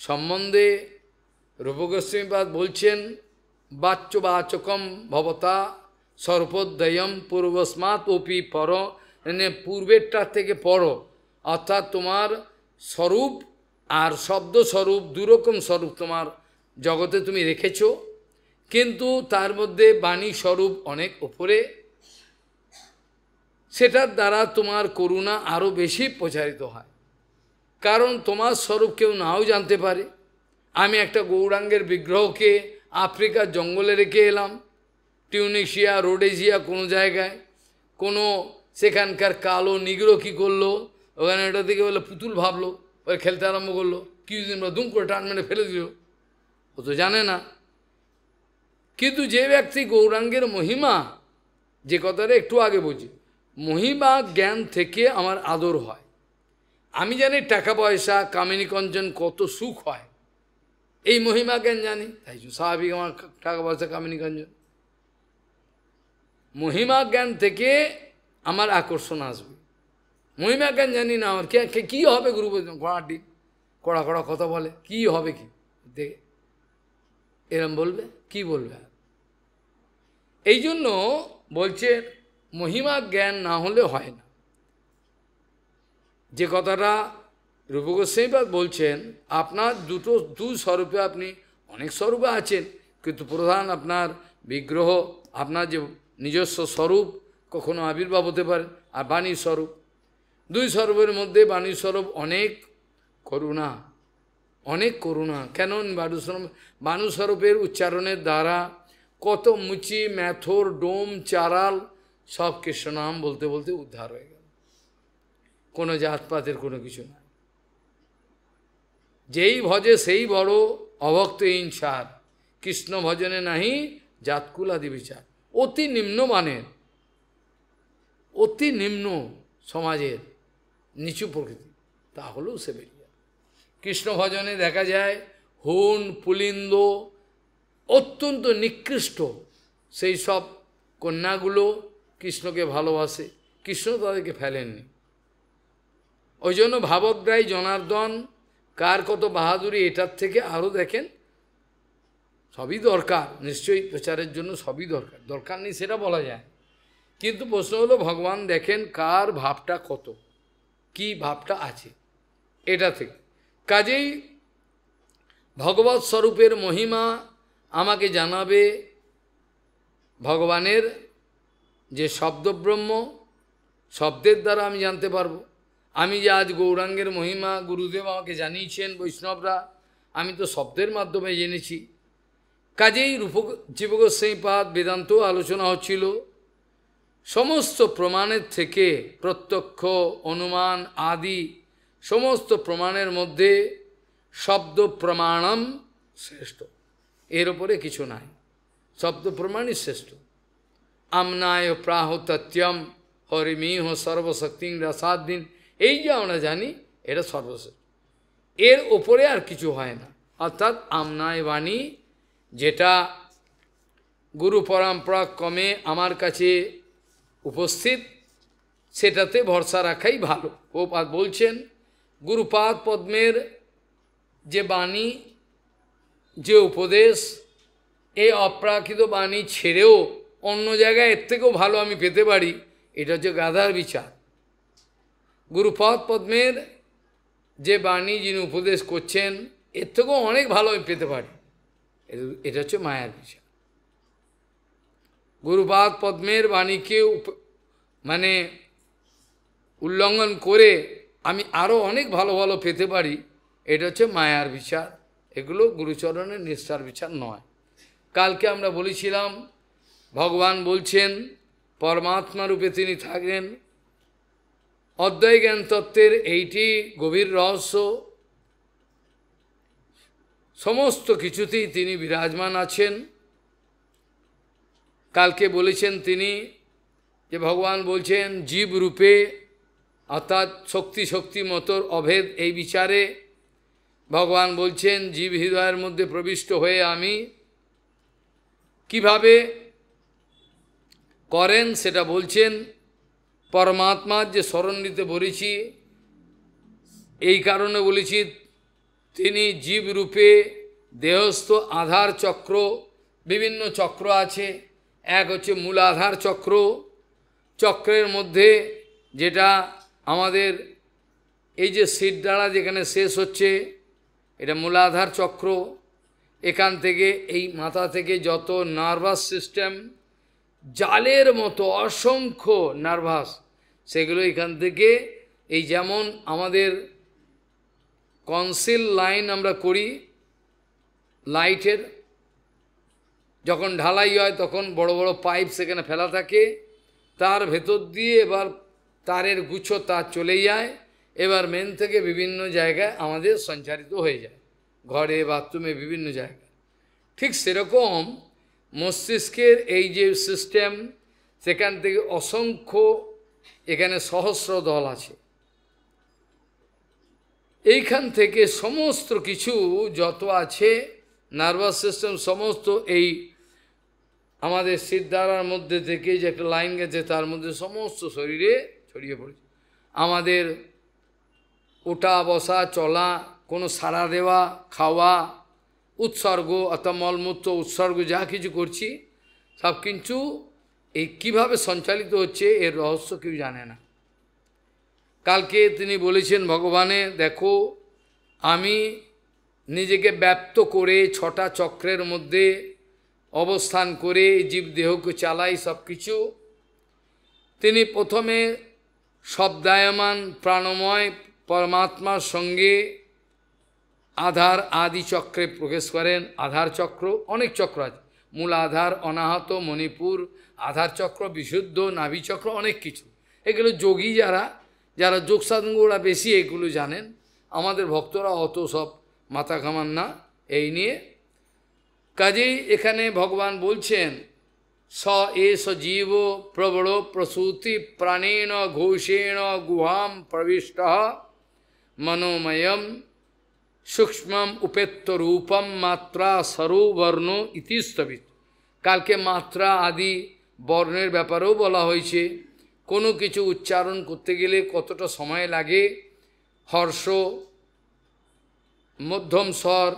সম্বন্ধে রূপগোস্বামীপাদ বলছেন বাচ্যবাচকম ভবতা সর্বোদয়ম পূর্বস্মাৎ ওপি পর, মানে পূর্বেরটার থেকে পর, অর্থাৎ তোমার স্বরূপ আর শব্দ স্বরূপ দুরকম স্বরূপ তোমার জগতে তুমি রেখেছ, কিন্তু তার মধ্যে বাণী স্বরূপ অনেক ওপরে, সেটার দ্বারা তোমার করুণা আরও বেশি প্রচারিত হয়। কারণ তোমার স্বরূপ কেউ নাও জানতে পারে। আমি একটা গৌরাঙ্গের বিগ্রহকে আফ্রিকার জঙ্গলে রেখে এলাম, টিউনিশিয়া রোডেশিয়া কোনো জায়গায়, কোনো সেখানকার কালো নিগ্রো কী করলো, ওখানে ওটা থেকে বলে পুতুল ভাবলো, ওই খেলতে আরম্ভ করলো, কিছুদিন দুম করে টান মেরে ফেলে দিল, ও তো জানে না। কিন্তু যে ব্যক্তি গৌরাঙ্গের মহিমা, যে কথাটা একটু আগে বুঝি, মহিমা জ্ঞান থেকে আমার আদর হয়। আমি জানি টাকা পয়সা কামিনী কঞ্চন কত সুখ হয়, এই মহিমা জ্ঞান জানি, তাই স্বাভাবিক আমার টাকা পয়সা কামিনী কঞ্চন, মহিমা জ্ঞান থেকে আমার আকর্ষণ আসবে। মহিমা জ্ঞান জানি না, আমার কী হবে গুরু ঘোড়াটি কড়া কড়া কথা বলে, কি হবে, কি দেখে এরম বলবে, কি বলবে। এই জন্য বলছে মহিমা জ্ঞান না হলে হয় না। যে কথাটা রূপ গোস্বামীপাদ বলছেন, আপনার দুই স্বরূপে আপনি অনেক স্বরূপে আছেন, কিন্তু প্রধান আপনার বিগ্রহ, আপনার যে নিজস্ব স্বরূপ কখনো আবির্ভাব হতে পারে, আর বাণীর স্বরূপ, দুই স্বরূপের মধ্যে বাণীর স্বরূপ অনেক করুণা, অনেক করুণা। কেন বাণী স্বরূপের উচ্চারণের দ্বারা কত মুচি, ম্যাথর, ডোম, চারাল সব কৃষ্ণ নাম বলতে বলতে উদ্ধার হয়ে গেল। কোনো জাতপাতের কোনো কিছু নাই। যেই ভজে সেই বড়, অভক্ত ইনসার, কৃষ্ণ ভজনে নাহি জাতকুলাদি বিচার। অতি নিম্ন মানের, অতি নিম্ন সমাজের নিচু প্রকৃতি, তা হলেও সে বেরিয়ে যায়। কৃষ্ণ ভজনে দেখা যায় হুন, পুলিন্দ, অত্যন্ত নিকৃষ্ট সেই সব কন্যাগুলো কৃষ্ণকে ভালোবাসে, কৃষ্ণ তাদেরকে ফেলেননি। ওই জন্য ভাবগ্রাহী জনার্দন কার কত বাহাদুরি, এটার থেকে আরও দেখেন সবই দরকার, নিশ্চয়ই প্রচারের জন্য সবই দরকার, দরকার নেই সেটা বলা যায়। কিন্তু প্রশ্ন হলো ভগবান দেখেন কার ভাবটা কত, কি ভাবটা আছে এটা থেকে। কাজেই ভগবৎ স্বরূপের মহিমা আমাকে জানাবে ভগবানের যে শব্দব্রহ্ম, শব্দের দ্বারা আমি জানতে পারবো। আমি যে আজ গৌরাঙ্গের মহিমা গুরুদেব আমাকে জানিয়েছেন, বৈষ্ণবরা, আমি তো শব্দের মাধ্যমে জেনেছি। কাজেই জীব গোস্বামীপাদ বেদান্ত আলোচনা হচ্ছিল, সমস্ত প্রমাণের থেকে প্রত্যক্ষ, অনুমান আদি সমস্ত প্রমাণের মধ্যে শব্দ প্রমাণম শ্রেষ্ঠ, এর ওপরে কিছু নাই, শব্দ প্রমাণই শ্রেষ্ঠ। আমনায় প্রাহ তথ্যম হরিমিহ সর্বশক্তি রসাদিন, এই যে আমরা জানি এটা সর্বশ্রেষ্ঠ, এর ওপরে আর কিছু হয় না। অর্থাৎ আমনায় বাণী যেটা গুরু পরম্পরা ক্রমে আমার কাছে উপস্থিত, সেটাতে ভরসা রাখাই ভালো। ও বলছেন গুরুপাদ পদ্মের যে বাণী, যে উপদেশ, এই অপ্রাকৃত বাণী ছেড়েও অন্য জায়গায় এর থেকেও ভালো আমি পেতে পারি, এটা হচ্ছে গাধার বিচার। গুরুপাদ পদ্মের যে বাণী যিনি উপদেশ করছেন, এর থেকেও অনেক ভালো আমি পেতে পারি, এটা হচ্ছে মায়ার বিচার। গুরুপাদ পদ্মের বাণীকে মানে উল্লঙ্ঘন করে আমি আরও অনেক ভালো ভালো পেতে পারি, এটা হচ্ছে মায়ার বিচার। এগুলো গুরুচরণের নিষ্ঠার বিচার নয়। কালকে আমরা বলেছিলাম ভগবান বলছেন পরমাত্মা রূপে তিনি থাকেন, অদ্বৈত জ্ঞান তত্ত্বের এইটি গভীর রহস্য, সমস্ত কিছুতেই তিনি বিরাজমান আছেন। কালকে বলেছেন তিনি যে ভগবান বলছেন জীব রূপে, অর্থাৎ শক্তি মতর অভেদ, এই বিচারে ভগবান বলছেন জীব হৃদয়ের মধ্যে প্রবিষ্ট হয়ে আমি কিভাবে করেন সেটা বলছেন। পরমাত্মার যে স্মরণ নিতে বলেছি, এই কারণে বলেছি তিনি জীব রূপে দেহস্থ আধার চক্র, বিভিন্ন চক্র আছে। এক হচ্ছে মূলাধার চক্র, চক্রের মধ্যে যেটা আমাদের এই যে শিরদাঁড়া যেখানে শেষ হচ্ছে, এটা মূলাধার চক্র। এখান থেকে এই মাথা থেকে যত নার্ভাস সিস্টেম, জালের মতো অসংখ্য নার্ভাস, সেগুলো এখান থেকে, এই যেমন আমাদের কনসিল লাইন আমরা করি লাইটের, যখন ঢালাই হয় তখন বড় বড় পাইপ সেখানে ফেলা থাকে, তার ভেতর দিয়ে এবার তারের গুচ্ছ তার চলে যায়, এবার মেন থেকে বিভিন্ন জায়গায় আমাদের সঞ্চারিত হয়ে যায়, ঘরে, বাথরুমে, বিভিন্ন জায়গায়। ঠিক সেরকম মস্তিষ্কের এই যে সিস্টেম, সেখান থেকে অসংখ্য, এখানে সহস্র দল আছে। এইখান থেকে সমস্ত কিছু যত আছে নার্ভাস সিস্টেম, সমস্ত এই আমাদের শিরদাঁড়ার মধ্যে থেকে যে একটা লাইন গেছে, তার মধ্যে সমস্ত শরীরে ছড়িয়ে পড়েছে। আমাদের ওঠা বসা চলা, কোনো সাড়া দেওয়া, খাওয়া, উৎসর্গ অর্থাৎ মলমূত্র উৎসর্গ যা কিছু করছি, সব কিছু এই কিভাবে সঞ্চালিত হচ্ছে এর রহস্য কেউ জানে না। কালকে তিনি বলেছেন ভগবানে, দেখো আমি নিজেকে ব্যপ্ত করে 6টা চক্রের মধ্যে অবস্থান করে জীবদেহকে চালাই সব কিছু। তিনি প্রথমে শব্দায়মান প্রাণময় পরমাত্মার সঙ্গে আধার আদি চক্রে প্রবেশ করেন। আধার চক্র, অনেক চক্র আছে, মূল আধার, অনাহত, মণিপুর, আধার চক্র, বিশুদ্ধ, নাভি চক্র, অনেক কিছু। এগুলো যোগী যারা যারা যোগ সাধনগুলা বেশি এগুলো জানেন, আমাদের ভক্তরা অত সব মাথা ঘামান না এই নিয়ে। কাজেই এখানে ভগবান বলছেন স এষ জীব প্রবড় প্রসূতি প্রাণেন ঘোষেণ গুহাম প্রবিষ্ট মনোময়ম সূক্ষ্মম উপেত্ত রূপম মাত্রা সরোবর্ণ ইতিস্তবিত। কালকে মাত্রা আদি বর্ণের ব্যাপারেও বলা হয়েছে। কোনো কিছু উচ্চারণ করতে গেলে কতটা সময় লাগে, হর্ষ মধ্যম স্বর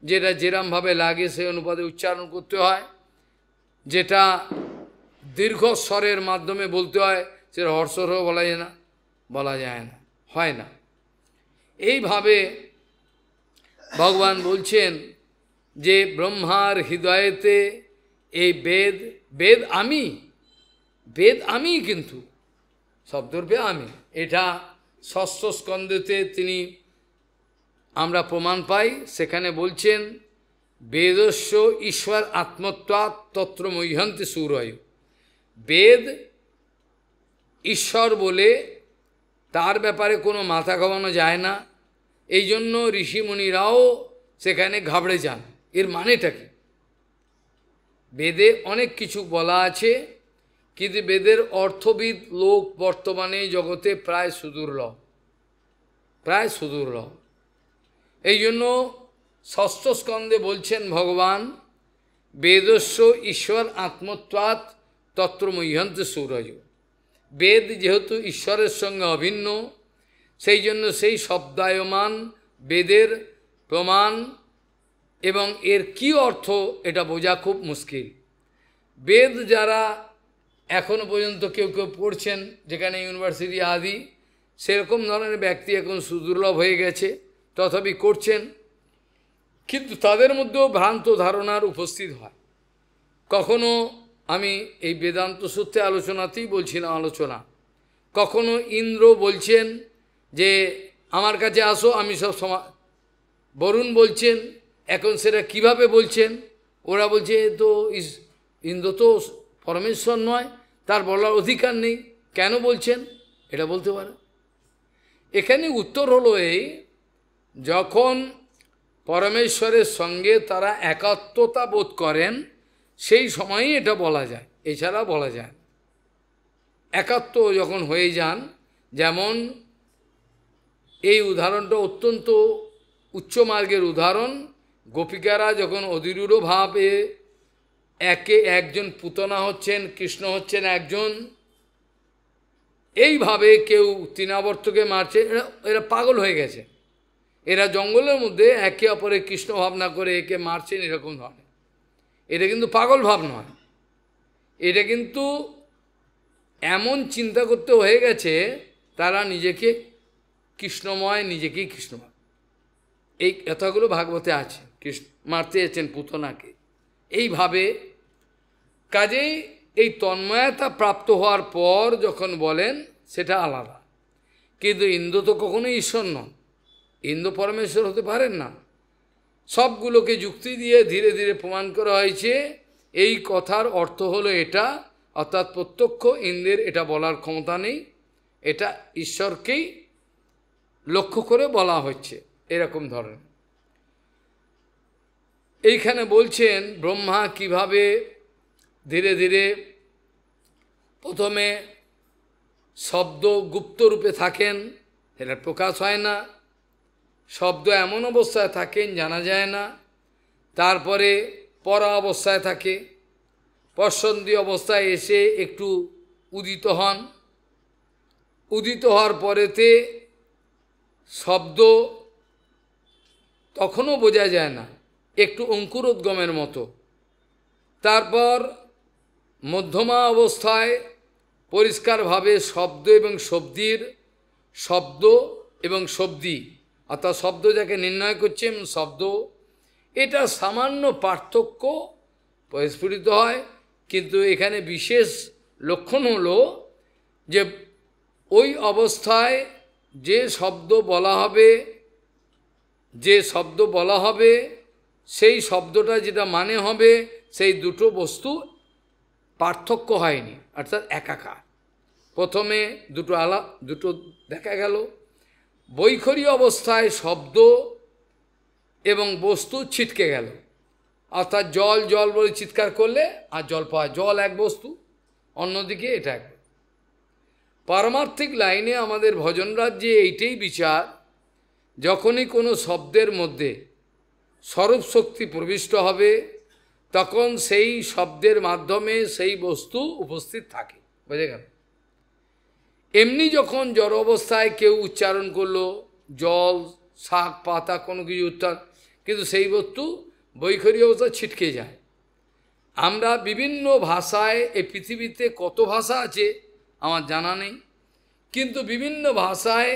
যেটা যেরমভাবে লাগে সেই অনুপাতে উচ্চারণ করতে হয়, যেটা দীর্ঘ স্বরের মাধ্যমে বলতে হয় সেটা হর্ষরও বলা যায় না, হয় না। এইভাবে ভগবান বলছেন যে ব্রহ্মার হৃদয়েতে এই বেদ আমি কিন্তু শব্দরূপে আমি, এটা ষষ্ঠ স্কন্ধেতে তিনি আমরা প্রমাণ পাই। সেখানে বলছেন বেদস্য ঈশ্বর আত্মত্বাৎ তত্র মহ্যন্তে সুরয়। বেদ ঈশ্বর বলে তার ব্যাপারে কোনো মাথা ঘামানো যায় না। এই জন্য ঋষিমুনিরাও সেখানে ঘাবড়ে যান। এর মানেটা কি? বেদে অনেক কিছু বলা আছে, কিন্তু বেদের অর্থবিদ লোক বর্তমানে জগতে প্রায় সুদূর্লভ। এই জন্য ষষ্ঠ স্কন্ধে বলছেন ভগবান বেদস্য ঈশ্বর আত্মত্বাৎ তত্র মহ্যন্তে সুরজ। বেদ যেহেতু ঈশ্বরের সঙ্গে অভিন্ন, সেই জন্য সেই শব্দায়মান বেদের প্রমাণ এবং এর কি অর্থ এটা বোঝা খুব মুশকিল। বেদ যারা এখনো পর্যন্ত কেউ পড়ছেন, যেখানে ইউনিভার্সিটি আদি সেরকম ধরনের ব্যক্তি এখন সুদুর্লভ হয়ে গেছে, তথাপি করছেন, কিন্তু তাদের মধ্যেও ভ্রান্ত ধারণার উপস্থিত হয়। কখনো আমি এই বেদান্ত সূত্রে আলোচনাতেই বলছিলাম কখনো ইন্দ্র বলছেন যে আমার কাছে আসো, আমি সব বরুণ বলছেন, এখন সেটা কিভাবে বলছেন? ওরা বলছে তো ইন্দ্র তো পরমেশ্বর নয়, তার বলার অধিকার নেই, কেন বলছেন? এটা বলতে পারে। এখানে উত্তর হলো এই, যখন পরমেশ্বরের সঙ্গে তারা একাত্মতা বোধ করেন সেই সময়ই এটা বলা যায়, এছাড়া বলা যায়। একাত্ম যখন হয়ে যান, যেমন এই উদাহরণটা অত্যন্ত উচ্চ মার্গের উদাহরণ। গোপিকারা যখন অধিরূঢ় ভাবে একজন পুতনা হচ্ছেন, কৃষ্ণ হচ্ছেন একজন, এইভাবে কেউ তৃণাবর্তকে মারছে, এরা পাগল হয়ে গেছে। এরা জঙ্গলের মধ্যে একে অপরে কৃষ্ণ ভাবনা করে একে মারছেন, এরকম ধরনের। এটা কিন্তু পাগল ভাব নয়, এটা কিন্তু এমন চিন্তা করতে হয়ে গেছে তারা নিজেকে কৃষ্ণময়, নিজেকেই কৃষ্ণময়। এই কথাগুলো ভাগবতে আছে, কৃষ্ণ মারতে যাচ্ছেন পুতনাকে এইভাবে। কাজেই এই তন্ময়তা প্রাপ্ত হওয়ার পর যখন বলেন সেটা আলাদা। কিন্তু ইন্দ্র তো কখনোই ঈশ্বর নন, ইন্দ্র পরমেশ্বর হতে পারেন না। সবগুলোকে যুক্তি দিয়ে ধীরে ধীরে প্রমাণ করা হয়েছে এই কথার অর্থ হলো এটা, অর্থাৎ প্রত্যক্ষ ইন্দ্রের এটা বলার ক্ষমতা নেই, এটা ঈশ্বরকেই লক্ষ্য করে বলা হচ্ছে, এরকম ধরনের। এইখানে বলছেন ব্রহ্মা কিভাবে ধীরে ধীরে প্রথমে শব্দ গুপ্ত রূপে থাকেন, এটা প্রকাশ হয় না। শব্দ এমন অবস্থায় থাকেন জানা যায় না, তারপরে পরা অবস্থায় থাকে, পরসন্ধি অবস্থায় এসে একটু উদিত হন। উদিত হওয়ার পরেতে শব্দ তখনও বোঝা যায় না, একটু অঙ্কুরোদ্গমের মতো। তারপর মধ্যমা অবস্থায় পরিষ্কারভাবে শব্দ এবং শব্দি অর্থাৎ শব্দ যাকে নির্ণয় করছে এবং শব্দ, এটা সামান্য পার্থক্য পরিস্ফুটিত হয়। কিন্তু এখানে বিশেষ লক্ষণ হলো যে ওই অবস্থায় যে শব্দ বলা হবে সেই শব্দটা যেটা মানে হবে, সেই দুটো বস্তু পার্থক্য হয়নি, অর্থাৎ একাকার। প্রথমে দুটো দেখা গেল। বৈখরী অবস্থায় শব্দ এবং বস্তু ছিটকে গেল, অর্থাৎ জল জল বলে চিৎকার করলে আর জল পাওয়া, জল এক বস্তু, অন্যদিকে এটা এক। পারমার্থিক লাইনে আমাদের ভজন রাজ্যে এইটাই বিচার, যখনই কোনো শব্দের মধ্যে স্বরূপ শক্তি প্রবিষ্ট হবে তখন সেই শব্দের মাধ্যমে সেই বস্তু উপস্থিত থাকে, বুঝে গেল? এমনি যখন জড় অবস্থায় কেউ উচ্চারণ করলো জল, শাক, পাতা কোনো কিছু কিন্তু সেই বস্তু বৈখরী অবস্থায় ছিটকে যায়। আমরা বিভিন্ন ভাষায়, এই পৃথিবীতে কত ভাষা আছে আমার জানা নেই, কিন্তু বিভিন্ন ভাষায়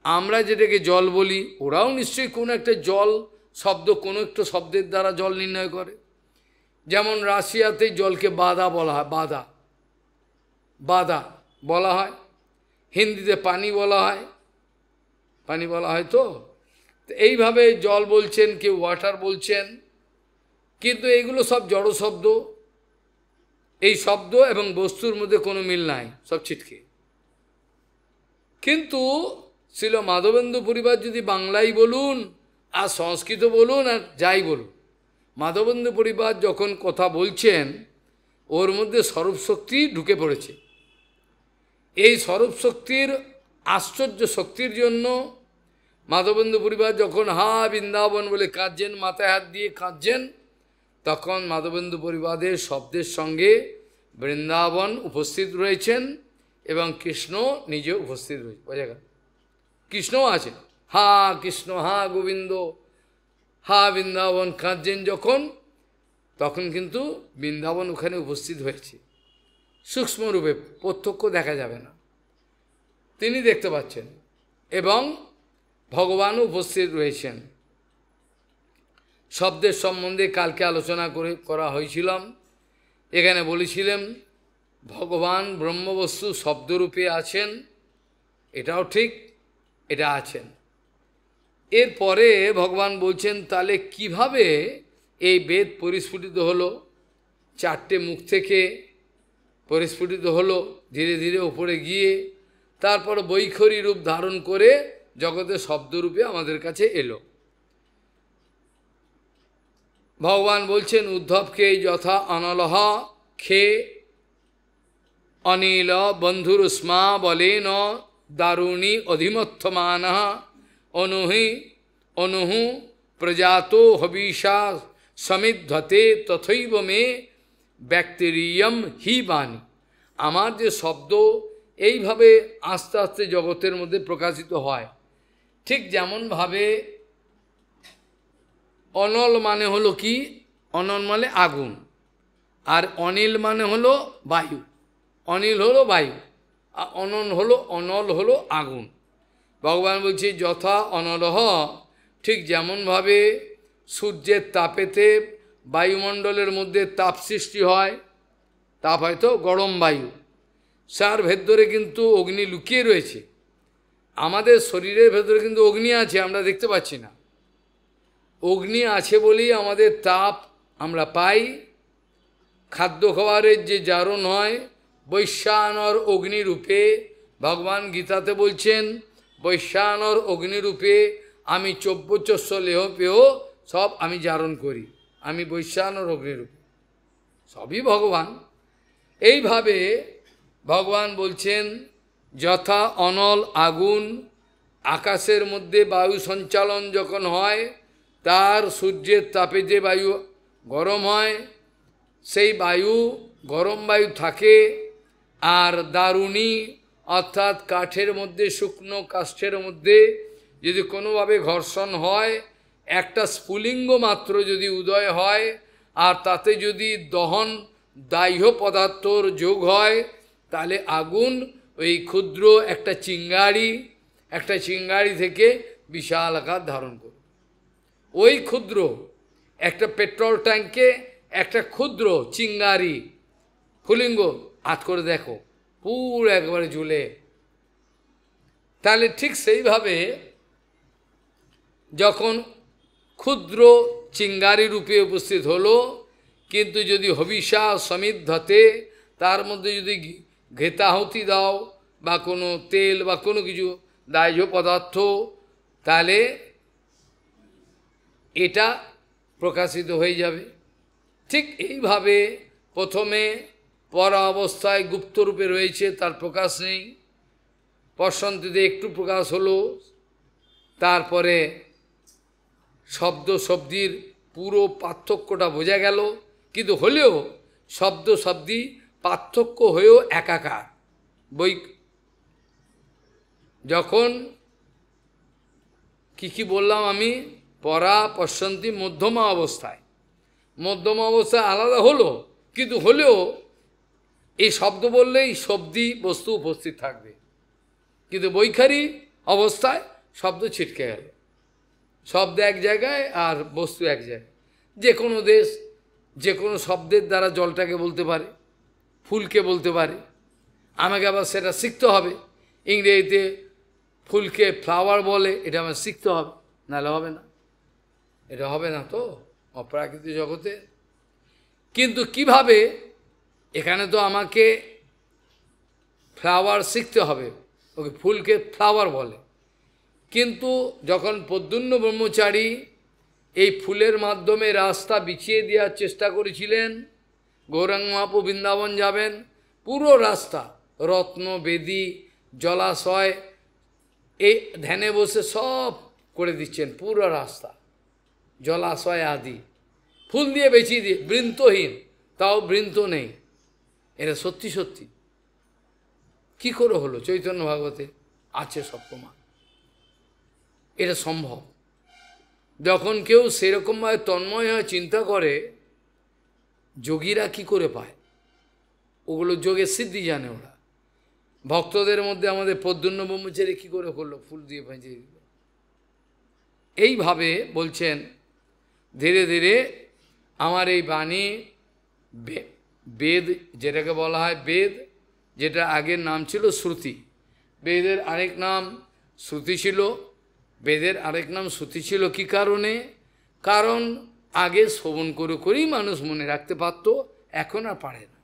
আমরা যেটাকে জল বলি, ওরাও নিশ্চয়ই কোনো একটা জল শব্দ, কোনো একটা শব্দের দ্বারা জল নির্ণয় করে। যেমন রাশিয়াতে জলকে বাদা বলা হয়, বাদা বলা হয়, হিন্দিতে পানি বলা হয়, তো এইভাবে জল বলছেন, কেউ ওয়াটার বলছেন, কিন্তু এগুলো সব জড় শব্দ। এই শব্দ এবং বস্তুর মধ্যে কোনো মিল নাই, সব ছিটকে। কিন্তু শ্রীল মাধবেন্দু পরিবার যদি বাংলাই বলুন আর সংস্কৃত বলুন আর যাই বলুন, মাধবেন্দু পরিবার যখন কথা বলছেন ওর মধ্যে স্বরূপ শক্তি ঢুকে পড়েছে। এই স্বরূপ শক্তির আশ্চর্য শক্তির জন্য মাধবেন্দু পরিবার যখন বৃন্দাবন বলে কাঁদছেন, মাথায় হাত দিয়ে কাঁদছেন, তখন মাধবেন্দু পরিবারের শব্দের সঙ্গে বৃন্দাবন উপস্থিত রয়েছেন এবং কৃষ্ণ নিজে উপস্থিত রয়েছে, বোঝা গেল? কৃষ্ণও আছে, কৃষ্ণ, গোবিন্দ, বৃন্দাবন কাঁদছেন যখন, তখন কিন্তু বৃন্দাবন ওখানে উপস্থিত হয়েছে সূক্ষ্মরূপে, প্রত্যক্ষ দেখা যাবে না, তিনি দেখতে পাচ্ছেন, এবং ভগবানও উপস্থিত রয়েছেন। শব্দের সম্বন্ধে কালকে আলোচনা করা হয়েছিলাম। এখানে বলেছিলাম ভগবান ব্রহ্মবস্তু শব্দরূপে আছেন, এটাও ঠিক, এটা আছেন। এরপরে ভগবান বলছেন তাহলে কিভাবে এই বেদ পরিস্ফুটিত হলো, চারটে মুখ থেকে পরিস্ফুটিত হলো ধীরে ধীরে উপরে গিয়ে, তারপর বৈখরী রূপ ধারণ করে জগতের শব্দরূপে আমাদের কাছে এলো। ভগবান বলছেন উদ্ধবকে যথা অনলহ খে অনিল বন্ধুরুষ্মা বলেন দারুণী অধিমত্থমান অনুহু প্রজাতো হবিষা সমিদ্ধতে তথৈব মে ব্যাক্টেরিয়াম হি বাণী। আমার যে শব্দ এইভাবে আস্তে আস্তে জগতের মধ্যে প্রকাশিত হয়, ঠিক যেমনভাবে অনল মানে হলো কি, অনল মানে আগুন, আর অনিল মানে হলো বায়ু, অনিল হলো বায়ু, আর অনল হলো আগুন। ভগবান বলছে যথা অনলহ, ঠিক যেমনভাবে সূর্যের তাপেতে বায়ুমণ্ডলের মধ্যে তাপ সৃষ্টি হয়, তাপ হয়তো গরম বায়ু, তার ভেতরে কিন্তু অগ্নি লুকিয়ে রয়েছে। আমাদের শরীরের ভেতরে কিন্তু অগ্নি আছে, আমরা দেখতে পাচ্ছি না। অগ্নি আছে বলেই আমাদের তাপ আমরা পাই। খাদ্য খাবারের যে জারণ হয় বৈশ্বানর অগ্নিরূপে, ভগবান গীতাতে বলছেন বৈশ্বানর অগ্নিরূপে আমি চব্যচস্য লেহ পেহ সব আমি জারণ করি, আমি বৈশ্বানর অগ্নিরূপে, সবই ভগবান। এইভাবে ভগবান বলছেন যথা অনল আগুন, আকাশের মধ্যে বায়ু সঞ্চালন যখন হয়, তার সূর্যের তাপে যে বায়ু গরম হয়, সেই বায়ু গরম বায়ু থাকে। আর দারুণী অর্থাৎ কাঠের মধ্যে, শুকনো কাষ্ঠের মধ্যে যদি কোনোভাবে ঘর্ষণ হয়, একটা স্ফুলিঙ্গ মাত্র যদি উদয় হয় আর তাতে যদি দহন দাহ্য পদার্থর যোগ হয়, তাহলে আগুন ওই ক্ষুদ্র একটা চিঙ্গারি থেকে বিশাল আকার ধারণ করবে। ওই ক্ষুদ্র একটা পেট্রোল ট্যাঙ্কে একটা ক্ষুদ্র চিঙ্গারি ফুলিঙ্গ হাত করে দেখো, পুরো একবারে জ্বলে। তাহলে ঠিক সেইভাবে যখন ক্ষুদ্র চিঙ্গারি রূপে উপস্থিত হলো, কিন্তু যদি হবিষা সমিদ্ধতে, তার মধ্যে যদি ঘৃতাহুতি দাও বা কোনো তেল বা কোনো কিছু দাহ্য পদার্থ, তাহলে এটা প্রকাশিত হয়ে যাবে। ঠিক এইভাবে প্রথমে পরা অবস্থায় গুপ্তরূপে রয়েছে, তার প্রকাশ নেই, পরশন্তিতে একটু প্রকাশ হলো, তারপরে শব্দ শব্দের পুরো পার্থক্যটা বোঝা গেল, কিন্তু হলেও শব্দ শব্দই পার্থক্য হয়েও একাকার। যখন কি বললাম আমি, পরা পশ্যন্তি মধ্যমা অবস্থায় আলাদা হলো, কিন্তু হলেও এই শব্দ বললেই শব্দী বস্তু উপস্থিত থাকবে, কিন্তু বৈখারী অবস্থায় শব্দ ছিটকে গেল, শব্দ এক জায়গায় আর বস্তু এক জায়গায়। যে কোনো দেশ যে কোনো শব্দের দ্বারা জলটাকে বলতে পারে, ফুলকে বলতে পারে, আমাকে আবার সেটা শিখতে হবে। ইংরেজিতে ফুলকে ফ্লাওয়ার বলে, এটা আমার শিখতে হবে, নাহলে হবে না, এটা হবে না তো অপ্রাকৃতিক জগতে। কিন্তু কিভাবে, এখানে তো আমাকে ফ্লাওয়ার শিখতে হবে, ওকে ফুলকে ফ্লাওয়ার বলে। কিন্তু যখন প্রদ্যুম্ন ব্রহ্মচারী এই ফুলের মাধ্যমে রাস্তা বিছিয়ে দেওয়ার চেষ্টা করেছিলেন, গৌরাঙ্গ মহাপ্রভু বৃন্দাবন যাবেন, পুরো রাস্তা রত্ন বেদী জলাশয় এই ধ্যানে বসে সব করে দিচ্ছেন, পুরো রাস্তা জলাশয় আদি ফুল দিয়ে বেছিয়ে দিয়ে, বৃন্তহীন, তাও বৃন্ত নেই। এটা সত্যি সত্যি কি করে হলো? চৈতন্য ভাগবতে আছে সব প্রমাণ, এটা সম্ভব। যখন কেউ সেরকমভাবে তন্ময় হয়ে চিন্তা করে, যোগীরা কি করে পায়, ওগুলো যোগের সিদ্ধি জানে ওরা। ভক্তদের মধ্যে আমাদের প্রদ্যুম্ন ব্রহ্মচারী কি করে করলো, ফুল দিয়ে ভেজিয়ে দিল। এইভাবে বলছেন ধীরে ধীরে আমার এই বাণী, বেদ যেটাকে বলা হয় বেদ, যেটা আগের নাম ছিল শ্রুতি, বেদের আরেক নাম শ্রুতি ছিল। বেদের আরেক নাম শ্রুতি ছিল কি কারণে? কারণ আগে শ্রবণ করে করেই মানুষ মনে রাখতে পারত, এখন আর পারে না।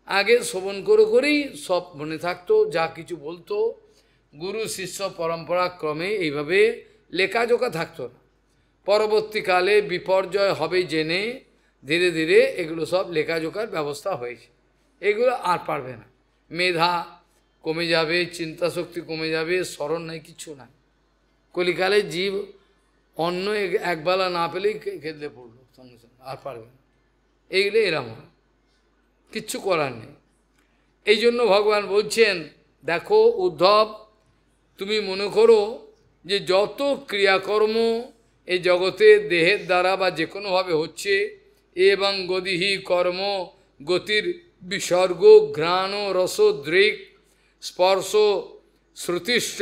আগে শ্রবণ করে করেই সব মনে থাকতো, যা কিছু বলতো গুরু শিষ্য পরম্পরা ক্রমে এইভাবে লেখাজোখা থাকতো না। পরবর্তীকালে বিপর্যয় হবে জেনে ধীরে ধীরে এগুলো সব লেখাজোখার ব্যবস্থা হয়েছে। এগুলো আর পারবে না, মেধা কমে যাবে, চিন্তাশক্তি কমে যাবে, স্মরণ নাই, কিচ্ছু নাই। কলিকালে জীব অন্ন একবেলা না পেলেই খেদলে পড়লো সঙ্গে সঙ্গে, আর পারবে না। এইগুলো এরম হয়, কিচ্ছু করার নেই। এই জন্য ভগবান বলছেন, দেখো উদ্ধব, তুমি মনে করো যে যত ক্রিয়াকর্ম এই জগতে দেহের দ্বারা বা যে কোনোভাবে হচ্ছে, এবং গদিহি কর্ম গতির বিসর্গ ঘ্রাণ রস দৃক স্পর্শ শ্রুতিশ্চ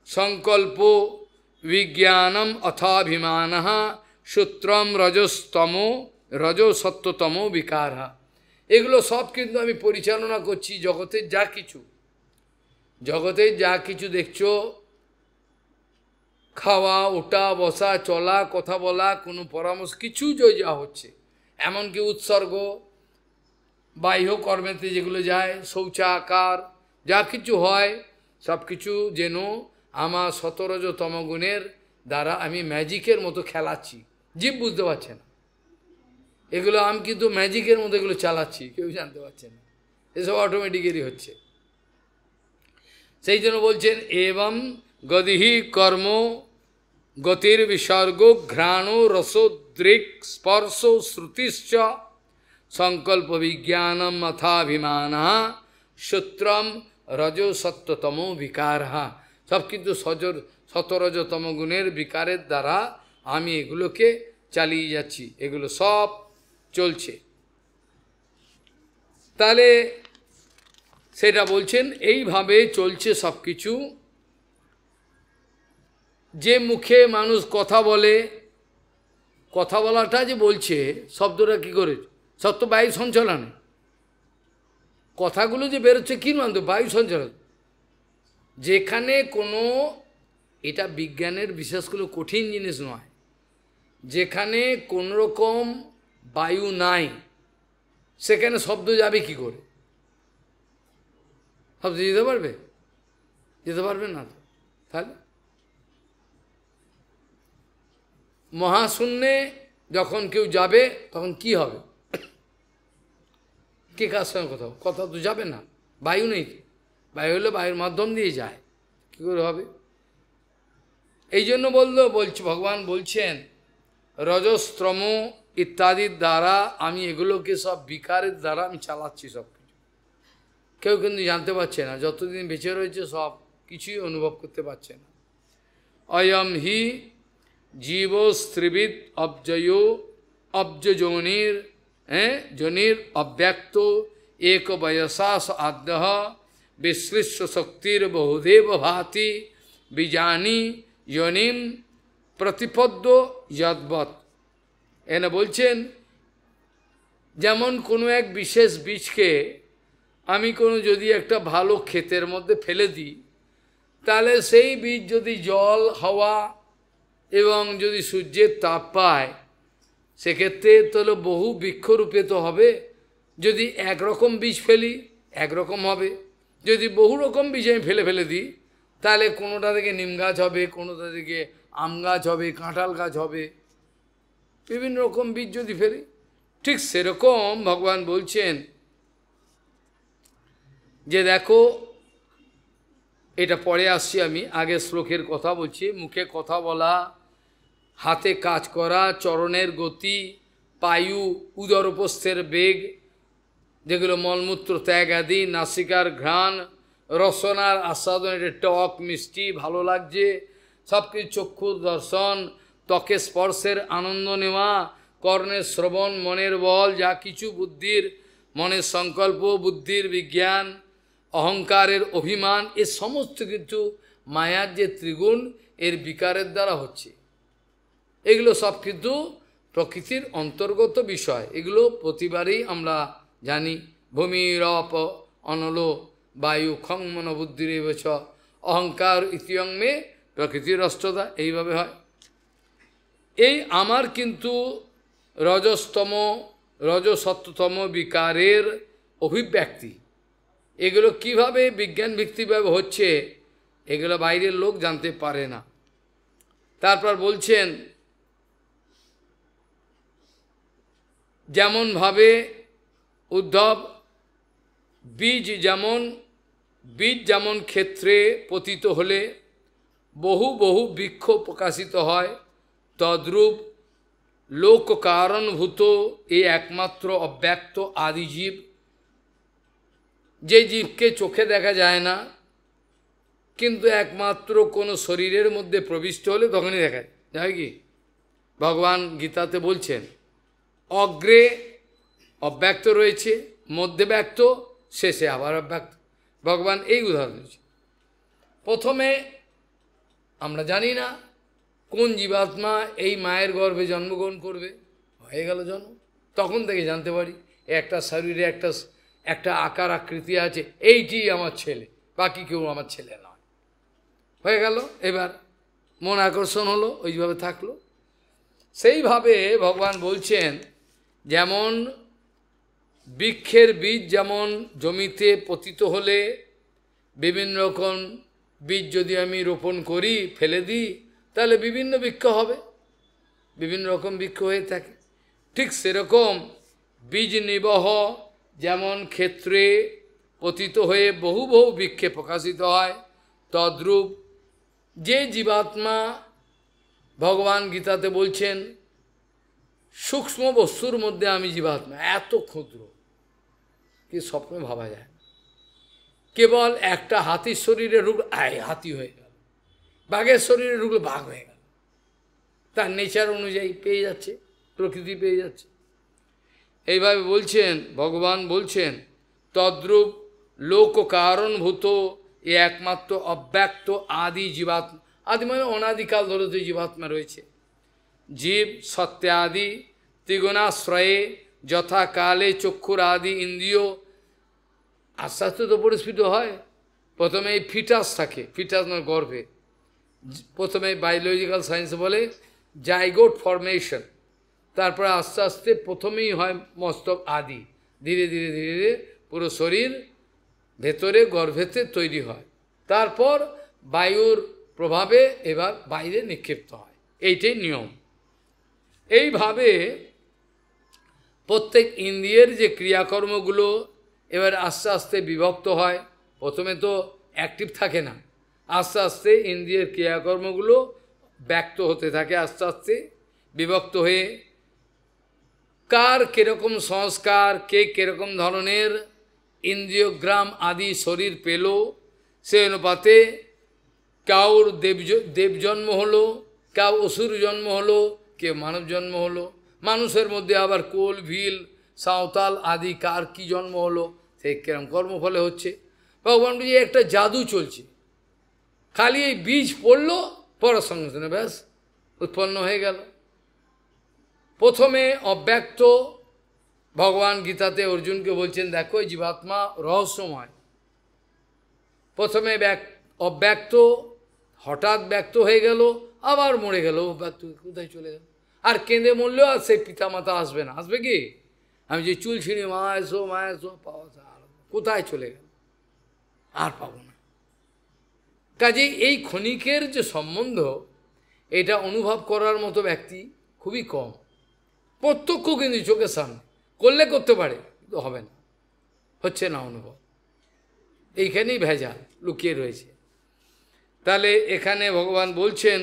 সংকল্প বিজ্ঞানম অথাভিমান সূত্রম রজসত্তম বিকার, এগুলো সব কিন্তু আমি পরিচালনা করছি। জগতের যা কিছু দেখছো, খাওয়া ওঠা বসা চলা কথা বলা কোনো পরামর্শ কিছু যা হচ্ছে, এমনকি উৎসর্গ বাহ্য কর্মেতে যেগুলো যায়, শৌচাকার যা কিছু হয়, সব কিছু যেন আমার সতরজ তমগুণের দ্বারা আমি ম্যাজিকের মতো খেলাচ্ছি, জীব বুঝতে পারছে না। এগুলো আমি কিন্তু ম্যাজিকের মতো এগুলো চালাচ্ছি, কেউ জানতে পারছে না, এসব অটোমেটিক্যালি হচ্ছে। সেই জন্য বলছেন এবং গদিহি কর্ম গতির বিসর্গ ঘ্রাণ রসোদ্রিক স্পর্শ শ্রুতিশ্চ সংকল্প বিজ্ঞানম অথাভিমান সূত্রম রজসত্তম বিকার, সব কিন্তু শতরজতম গুণের বিকারের দ্বারা আমি এগুলোকে চালিয়ে যাচ্ছি, এগুলো সব চলছে। তাহলে সেটা বলছেন এইভাবে চলছে সব কিছু। যে মুখে মানুষ কথা বলে, কথা বলাটা যে বলছে শব্দটা কি করে, সব তো বায়ু সঞ্চালনে, কথাগুলো যে বেরোচ্ছে কি মানতো বায়ু সঞ্চালন। যেখানে কোনো, এটা বিজ্ঞানের বিশেষ করে কঠিন জিনিস নয়, যেখানে কোনো রকম বায়ু নাই সেখানে শব্দ যাবে কি করে? শব্দ যেতে পারবে? যেতে পারবে না তো। তাহলে মহাশূন্যে যখন কেউ যাবে তখন কি হবে? কে কার সঙ্গে কথা, কথা তো যাবে না, বায়ু নেই। বায়ু হলে বায়ুর মাধ্যম দিয়ে যায়, কী করে হবে? এই জন্য বলছে ভগবান বলছেন রজস্ত্রম ইত্যাদির দ্বারা আমি এগুলোকে সব বিকারের দ্বারা আমি চালাচ্ছি সব কিছু। কেউ কিন্তু জানতে পারছে না, যতদিন বেঁচে রয়েছে সব কিছুই অনুভব করতে পারছে না। অয়ম হি জীবস্ত্রিবিদ অব্জযোনির যোনির অব্যক্ত এক বয়সাস আদ্য বিশ্লিষ্ট শক্তির বহুদেব ভাতি বিজানি যোনিম প্রতিপদ্য যদ্বৎ। এনে বলছেন যেমন কোনো এক বিশেষ বীজকে আমি কোনো যদি একটা ভালো ক্ষেতের মধ্যে ফেলে দিই, তাহলে সেই বীজ যদি জল হাওয়া এবং যদি সূর্যের তাপ পায়, সেক্ষেত্রে তাহলে বহু বৃক্ষরূপে তো হবে। যদি একরকম বীজ ফেলি একরকম হবে, যদি বহু রকম বীজ আমি ফেলে দিই, তাহলে কোনোটা থেকে নিম গাছ হবে, কোনোটা থেকে আম গাছ হবে, কাঁঠাল গাছ হবে, বিভিন্ন রকম বীজ যদি ফেলি। ঠিক সেরকম ভগবান বলছেন যে দেখো, এটা পরে আসছি, আমি আগে শ্লোকের কথা বলছি। মুখে কথা বলা, হাতে কাজ করা, চরণের গতি, পায়ু উদরপস্থের বেগ, যেগুলো মলমূত্র ত্যাগ আদি, নাসিকার ঘ্রাণ, রসনার আস্বাদন, এটা টক মিষ্টি ভালো লাগছে সব কিছু, চক্ষুর দর্শন, ত্বকে স্পর্শের আনন্দ নেওয়া, কর্ণের শ্রবণ, মনের বল, যা কিছু বুদ্ধির, মনের সংকল্প, বুদ্ধির বিজ্ঞান, অহংকারের অভিমান, এ সমস্ত কিছু মায়ার যে ত্রিগুণ এর বিকারের দ্বারা হচ্ছে। এগুলো সব কিন্তু প্রকৃতির অন্তর্গত বিষয়, এগুলো প্রতিবারই আমরা জানি। ভূমিরপ অনল বায়ু খং মন বুদ্ধির এবছ অহংকার ইতিয়ং মে প্রকৃতির অষ্টদা, এইভাবে হয়। এই আমার কিন্তু রজসত্তম বিকারের অভিব্যক্তি, এগুলো কিভাবে বিজ্ঞান ভিত্তিকভাবে হচ্ছে এগুলো বাইরের লোক জানতে পারে না। তারপর বলছেন যেমনভাবে উদ্ধব বীজ যেমন ক্ষেত্রে পতিত হলে বহু বহু বৃক্ষ প্রকাশিত হয়, তদ্রূপ লোক কারণভূত এই একমাত্র অব্যক্ত আদিজীব, যে জীবকে চোখে দেখা যায় না কিন্তু একমাত্র কোনো শরীরের মধ্যে প্রবিষ্ট হলে তখনই দেখা যায়। কি ভগবান গীতাতে বলছেন, অগ্রে অব্যক্ত রয়েছে, মধ্যে ব্যক্ত, শেষে আবার অব্যক্ত। ভগবান এই উদাহরণ দিয়েছে। প্রথমে আমরা জানি না কোন জীবাত্মা এই মায়ের গর্ভে জন্মগ্রহণ করবে, হয়ে গেল জন্ম, তখন থেকে জানতে পারি একটা শরীরে একটা আকার আকৃতি আছে, এইটি আমার ছেলে, বাকি কেউ আমার ছেলে নয়, হয়ে গেল। এবার মন আকর্ষণ হলো, ওইভাবে থাকলো। সেইভাবে ভগবান বলছেন যেমন বৃক্ষের বীজ যেমন জমিতে পতিত হলে বিভিন্ন রকম বীজ যদি আমি রোপণ করি, ফেলে দিই, তাহলে বিভিন্ন বৃক্ষ হবে, বিভিন্ন রকম বৃক্ষ হয়ে থাকে। ঠিক সেরকম বীজ নিবহ যেমন ক্ষেত্রে পতিত হয়ে বহু বহু বৃক্ষে প্রকাশিত হয়, তদ্রূপ যে জীবাত্মা ভগবান গীতাতে বলছেন সূক্ষ্ম বস্তুর মধ্যে আমি জীবাত্মা, এত ক্ষুদ্র কি স্বপ্নে ভাবা যায়। কেবল একটা হাতির শরীরে ঢুকলো হাতি হয়ে গেল, বাঘের শরীরে ঢুকলো বাঘ হয়ে গেল, তার নেচার অনুযায়ী পেয়ে যাচ্ছে, প্রকৃতি পেয়ে যাচ্ছে। এইভাবে বলছেন ভগবান বলছেন তদ্রূপ লোক কারণভূত এ একমাত্র অব্যক্ত আদি জীবাত্মা, আদি মানে অনাদিকাল ধরে তো জীবাত্মা রয়েছে। জীব সত্যাদি ত্রিগুণাশ্রয়ে যথা কালে চক্ষুর আদি ইন্দ্রিয় আস্তে আস্তে তো পরিস্ফুট হয়। প্রথমে এই ফিটাস থাকে, ফিটাস না গর্ভে, প্রথমে বায়োলজিক্যাল সায়েন্স বলে জাইগোট ফরমেশন, তারপরে আস্তে আস্তে প্রথমেই হয় মস্তক আদি, ধীরে ধীরে ধীরে ধীরে পুরো শরীর ভেতরে গর্ভেতে তৈরি হয়, তারপর বায়ুর প্রভাবে এবার বাইরে নিক্ষিপ্ত হয়, এইটাই নিয়ম। এইভাবে প্রত্যেক ইন্দ্রিয়ের যে ক্রিয়াকর্মগুলো এবার আস্তে আস্তে বিভক্ত হয়, প্রথমে তো অ্যাক্টিভ থাকে না, আস্তে আস্তে ইন্দ্রিয়ের ক্রিয়াকর্মগুলো ব্যক্ত হতে থাকে, আস্তে আস্তে বিভক্ত হয়ে কার কিরকম সংস্কার, কে কিরকম ধরনের ইন্দ্রিয়গ্রাম আদি শরীর পেল, সে অনুপাতে কাউর দেব জন্ম হলো, কাউ অসুর জন্ম হলো, কেউ মানব জন্ম হলো, মানুষের মধ্যে আবার কোল ভিল সাঁওতাল আদি কার কি জন্ম হলো, সেই কিরম কর্মফলে হচ্ছে। ভগবান বলছে একটা জাদু চলছে, খালি এই বীজ পড়লো, পড়ার সঙ্গে সঙ্গে ব্যাস উৎপন্ন হয়ে গেল। প্রথমে অব্যক্ত, ভগবান গীতাতে অর্জুনকে বলছেন দেখো এই জীবাত্মা রহস্যময়, প্রথমে অব্যক্ত, হঠাৎ ব্যক্ত হয়ে গেল, আবার মরে গেল, ব্যক্ত কোথায় চলে গেল, আর কেঁদে মরলেও আর সেই পিতামাতা আসবে না, আসবে কি? আমি যে চুল ছিঁড়ি মা এসো পাওয়া যায়, কোথায় চলে গেল, আর পাবো না। কাজেই এই ক্ষণিকের যে সম্বন্ধ, এটা অনুভব করার মতো ব্যক্তি খুবই কম। প্রত্যক্ষ কিন্তু চোখের সামনে করলে করতে পারে, কিন্তু হবে না, হচ্ছে না অনুভব, এইখানেই ভেজাল লুকিয়ে রয়েছে। তাহলে এখানে ভগবান বলছেন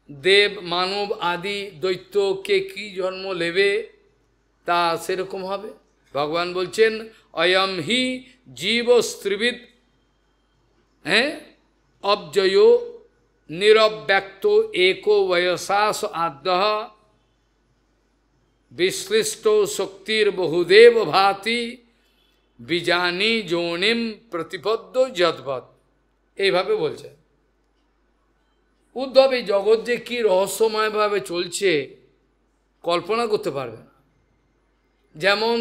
দেব মানব আদি দৈত্যকে কি জন্ম নেবে তা সেরকম হবে। ভগবান বলছেন অয়ম হি জীব স্ত্রীবিদ অব্জয় নিরব্যক্ত एको वयसास आद्यः विश्लिष्ट शक्तिर बहुदेव भाति বিজানি যৌনিম প্রতিপদ্য যদ্বৎ, এইভাবে বলছে। উদ্ধব এই জগৎ যে কি রহস্যময়ভাবে চলছে কল্পনা করতে পারবে না। যেমন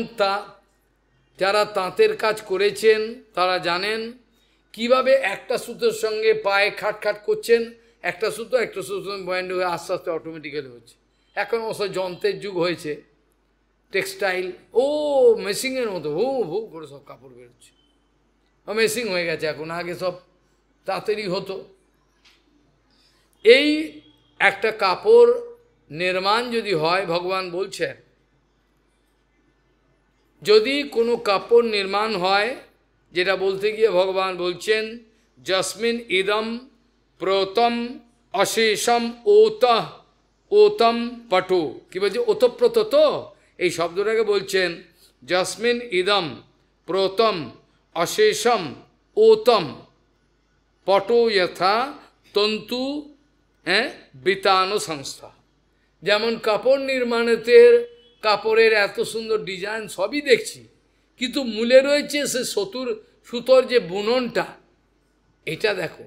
যারা তাঁতের কাজ করেছেন তারা জানেন কিভাবে একটা সুতোর সঙ্গে পায়ে খাট করছেন, একটা সুতো পয়েন্ট হয়ে আস্তে আস্তে অটোমেটিক্যালি হচ্ছে। এখন অবশ্য যন্ত্রের যুগ হয়েছে, টেক্সটাইল মেশিনের মতো হু করে সব কাপড় বেরোচ্ছে, মেশিন হয়ে গেছে এখন, আগে সব তাড়াতাড়ি হতো। এই একটা কাপড় নির্মাণ যদি হয়, ভগবান বলছেন যদি কোনো কাপড় নির্মাণ হয়, যেটা বলতে গিয়ে ভগবান বলছেন যস্মিন ইদম প্রতম অশেষম ওতম পটু, কি বলছে ওতপ্রত, তো এই শব্দটাকে বলছেন যস্মিন ইদম প্রতম অশেষম ওতম পটো যথা তন্তু বৃতানো সংস্থা। যেমন কাপড় নির্মাণেতে কাপড়ের এত সুন্দর ডিজাইন সবই দেখছি, কিন্তু মূলে রয়েছে সে সুতোর যে বুননটা, এটা দেখো,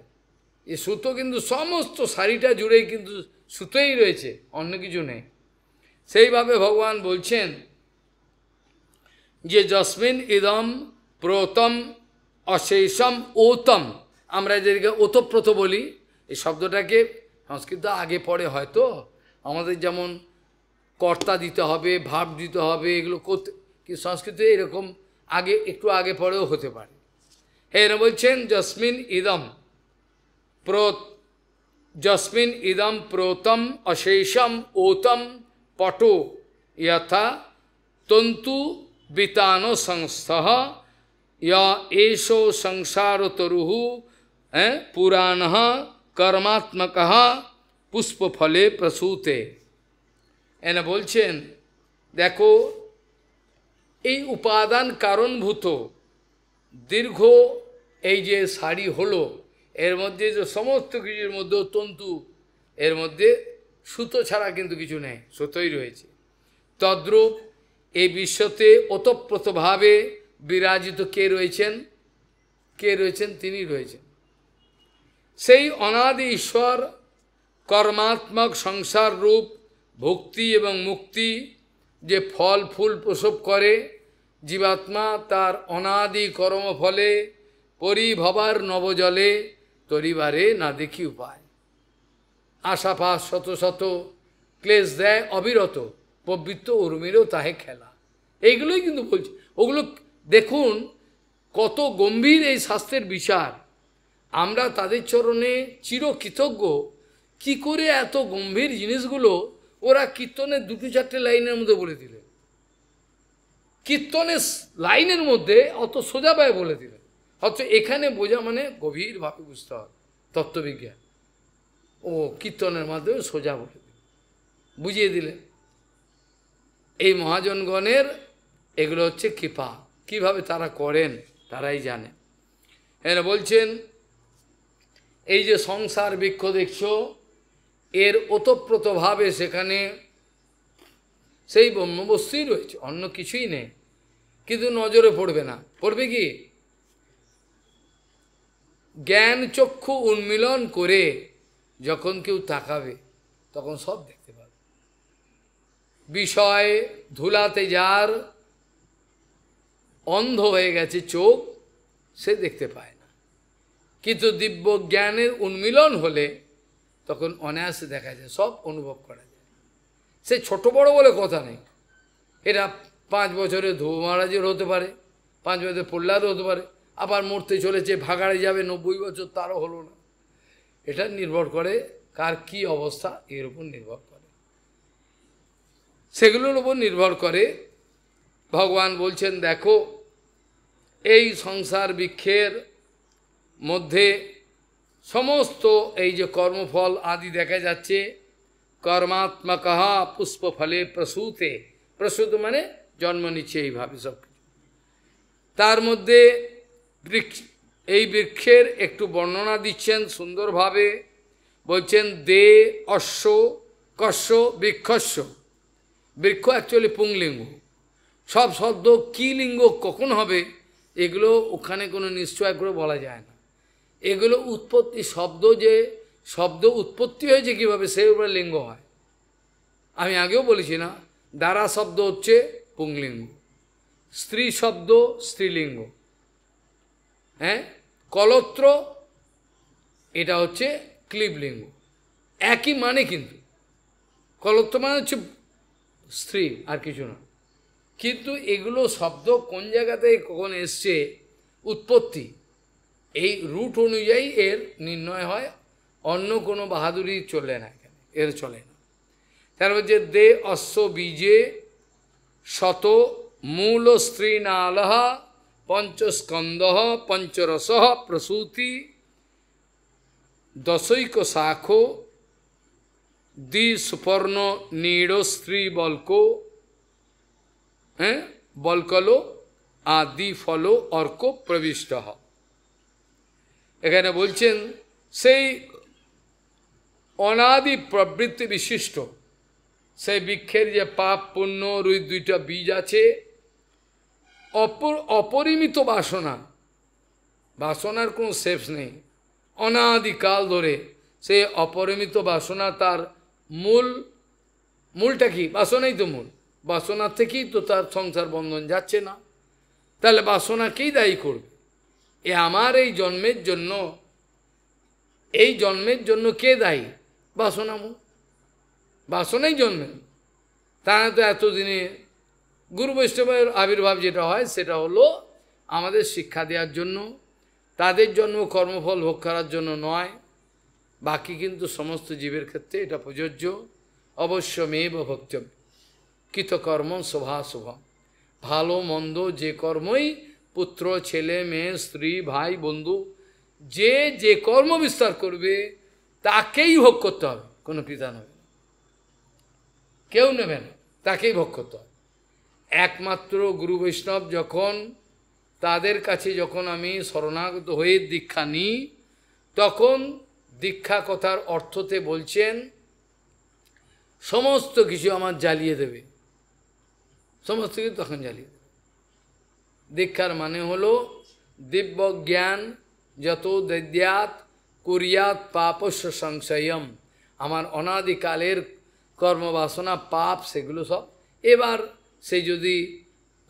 এই সুতো কিন্তু সমস্ত শাড়িটা জুড়েই কিন্তু সুতোই রয়েছে, অন্য কিছু নেই। সেইভাবে ভগবান বলছেন যে যস্মিন ইদম প্রতম অশেষম ওতম, আমরা যেদিকে ওতপ্রোত বলি, এই শব্দটাকে সংস্কৃত আগে পরে হয়তো আমাদের যেমন কর্তা দিতে হবে, ভাব দিতে হবে, এগুলো করতে, কি সংস্কৃতে এরকম আগে একটু আগে পরেও হতে পারে। এরা বলছেন যস্মিন ইদম প্রতম অশেষম ওতম পটো যথা তন্তু বিতানো সংস্থঃ এষো সংসার তরুহু পুরাণঃ কর্মাত্মকঃ পুষ্পফলে প্রসূতে। এনা বলছেন দেখো এই উপাদান কারণভূত দীর্ঘ এই যে শাড়ি হলো, এর মধ্যে যে সমস্ত কিছুর মধ্যে তন্তু, এর মধ্যে সুতো ছাড়া কিন্তু কিছু নেই, সুতোই রয়েছে। তদ্রূপ এই বিশ্বতে ওতপ্রোতভাবে বিরাজিত কে রয়েছেন? কে রয়েছেন? তিনি রয়েছেন। সেই অনাদি ঈশ্বর কর্মাত্মক সংসার রূপ ভক্তি এবং মুক্তি যে ফল ফুল প্রসব করে, জীবাত্মা তার অনাদি কর্মফলে পরিভবার নবজলে তরিবারে না দেখি উপায়। আশাপাশ শত শত ক্লেশ দেয় অবিরত, প্রবৃত্ত উর্মিরও তাহে খেলা। এইগুলোই কিন্তু বলছি। ওগুলো দেখুন কত গম্ভীর এই শাস্ত্রের বিচার। আমরা তাদের চরণে চিরকৃতজ্ঞ। কি করে এত গম্ভীর জিনিসগুলো ওরা কীর্তনের দুটো চারটে লাইনের মধ্যে বলে দিলেন। কীর্তনের লাইনের মধ্যে অত সোজাভাবে বলে দিলেন। অথচ এখানে বোঝা মানে গভীরভাবে বুঝতে হবে তত্ত্ববিজ্ঞান। ও কীর্তনের মাধ্যমে সোজা বলে দিলেন, বুঝিয়ে দিলেন। এই মহাজনগণের এগুলো হচ্ছে কৃপা। কিভাবে তারা করেন তারাই জানে। এরা বলছেন এই যে সংসার বৃক্ষ দেখছো, এর ওতপ্রোতভাবে সেখানে সেই ব্রহ্মবস্তুই রয়েছে, অন্য কিছুই নেই। কিন্তু নজরে পড়বে না। পড়বে কি? জ্ঞান চক্ষু উন্মিলন করে যখন কেউ তাকাবে তখন সব দেখতে পাবে। বিষয় ধুলাতে যার অন্ধ হয়ে গেছে চোখ, সে দেখতে পায় না। কিন্তু দিব্য জ্ঞানের উন্মিলন হলে তখন অনায়াসে দেখা যায়, সব অনুভব করা যায়। সে ছোট বড় বলে কথা নেই। এরা 5 বছরে ধ্রুব মহারাজের হতে পারে, 5 বছরে প্রহ্লাদ হতে পারে, আবার মরতে চলেছে, ভাগাড়ে যাবে 90 বছর, তারও হলো না। এটা নির্ভর করে কার কি অবস্থা, এর উপর নির্ভর করে, সেগুলোর উপর নির্ভর করে। ভগবান বলছেন দেখো এই সংসার বৃক্ষের মধ্যে সমস্ত এই যে কর্মফল আদি দেখা যাচ্ছে, কর্মাত্মক পুষ্পফলে প্রসূতে, প্রসূত মানে জন্ম নিচ্ছে এইভাবে সব কিছু। তার মধ্যে এই বৃক্ষের একটু বর্ণনা দিচ্ছেন সুন্দরভাবে। বলছেন দে অশ্ব কস্য বৃক্ষস্য। বৃক্ষ অ্যাকচুয়ালি পুংলিঙ্গ। সব শব্দ কী লিঙ্গ কখন হবে এগুলো ওখানে কোনো নিশ্চয় করে বলা যায় না। এগুলো উৎপত্তি, শব্দ যে শব্দ উৎপত্তি হয়েছে কীভাবে সেই উপরে লিঙ্গ হয়। আমি আগেও বলেছি না, দ্বারা শব্দ হচ্ছে পুংলিঙ্গ, স্ত্রী শব্দ স্ত্রীলিঙ্গ, হ্যাঁ, কলত্র এটা হচ্ছে ক্লীবলিঙ্গ। একই মানে, কিন্তু কলত্র মানে হচ্ছে স্ত্রী আর কিছু না। কিন্তু এগুলো শব্দ কোন জায়গাতে কখন এসছে উৎপত্তি, এই রুট অনুযায়ী এর নির্ণয় হয়। অন্য কোনো বাহাদুরি চলে না, এখানে এর চলে না। তারপর যে দে অশ্ব বীজে শত মূল স্ত্রী নালহ পঞ্চস্কন্দ পঞ্চরস প্রসূতি দশৈক শাখো দ্বি সুপর্ণ নীড় স্ত্রী বলকো, হ্যাঁ, বলকলো আদি ফল অর্ক প্রবিষ্ট। এখানে বলছেন সেই অনাদি প্রবৃত্তি বিশিষ্ট সেই বৃক্ষের যে পাপ পুণ্য দুইটা বীজ আছে, অপরিমিত বাসনা, বাসনার কোনো শেষ নেই, অনাদিকাল ধরে সেই অপরিমিত বাসনা। তার মূলটা কি? বাসনাই তো মূল। বাসনার থেকেই তো তার সংসার বন্ধন যাচ্ছে না। তাহলে বাসনাকেই দায়ী করবে। আমার এই জন্মের জন্য কে দায়ী? বাসনামূল, বাসনাই জন্মের। তারা তো এতদিনে গুরু বৈষ্ণবের আবির্ভাব যেটা হয় সেটা হলো আমাদের শিক্ষা দেওয়ার জন্য, তাদের জন্ম কর্মফল ভোগ করার জন্য নয়। বাকি কিন্তু সমস্ত জীবের ক্ষেত্রে এটা প্রযোজ্য। অবশ্যমেব ভক্তব্য কৃতকর্ম শোভাশুভম। ভালো মন্দ যে কর্মই, পুত্র ছেলে মেয়ে স্ত্রী ভাই বন্ধু, যে কর্ম বিস্তার করবে তাকেই ভোগ করতে হবে। কোনো পিতা নেবে না, কেউ নেবে না, তাকেই ভোগ করতে হবে। একমাত্র গুরু বৈষ্ণব যখন, তাদের কাছে যখন আমি শরণাগত হয়ে দীক্ষা নিই, তখন দীক্ষা কথার অর্থতে বলছেন সমস্ত কিছু আমার জ্বালিয়ে দেবে, সমস্ত কিছু তখন জ্বালিয়ে দেবে। দীক্ষার মানে হলো দিব্য জ্ঞান যত দদ্যাৎ কুরিয়াত পাপস্য সংশয়ম, আমার অনাদিকালের কর্মবাসনা পাপ সেগুলো সব এবার সে যদি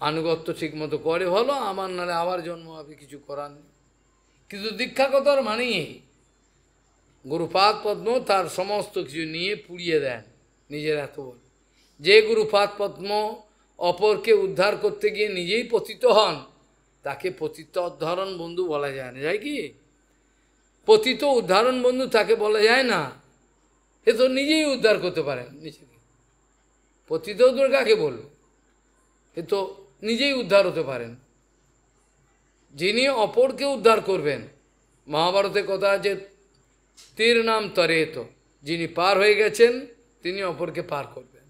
আনুগত্য ঠিকমতো করে ভালো, আমার নাহলে আবার জন্ম হবে, কিছু করার নেই। কিন্তু দীক্ষাগতর মানেই গুরুপাদ পদ্ম তার সমস্ত কিছু নিয়ে পুড়িয়ে দেন নিজের এত বল। যে গুরুপাদ পদ্ম অপরকে উদ্ধার করতে গিয়ে নিজেই পতিত হন, তাকে পতিত উদ্ধারণ বন্ধু বলা যায় না, যায় কি? পতিত উদ্ধারণ বন্ধু তাকে বলা যায় না, এ তো নিজেই উদ্ধার করতে পারেন নিজেকে। পতিত উদ্ধার কাকে বলবো? এ তো নিজেই উদ্ধার হতে পারেন। যিনি অপরকে উদ্ধার করবেন, মহাভারতের কথা আছে তীর নাম তরেত, যিনি পার হয়ে গেছেন তিনি অপরকে পার করবেন।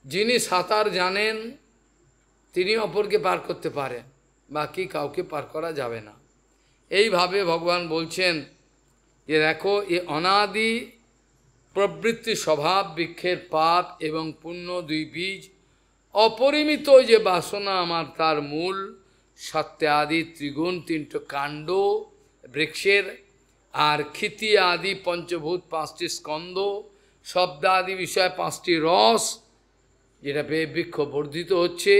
যিনি সাঁতার জানেন তিনি অপরকে পার করতে পারেন, বাকি কাউকে পার করা যাবে না। এইভাবে ভগবান বলছেন যে দেখো, এ অনাদি প্রবৃত্তি স্বভাব বৃক্ষের পাপ এবং পুণ্য দুই বীজ, অপরিমিত যে বাসনা আমার তার মূল, সত্য আদি ত্রিগুণ তিনটে কাণ্ড বৃক্ষের, আর ক্ষিতি আদি পঞ্চভূত পাঁচটি স্কন্ধ, শব্দ আদি বিষয় পাঁচটি রস, যেটা পেয়ে বৃক্ষ বর্ধিত হচ্ছে।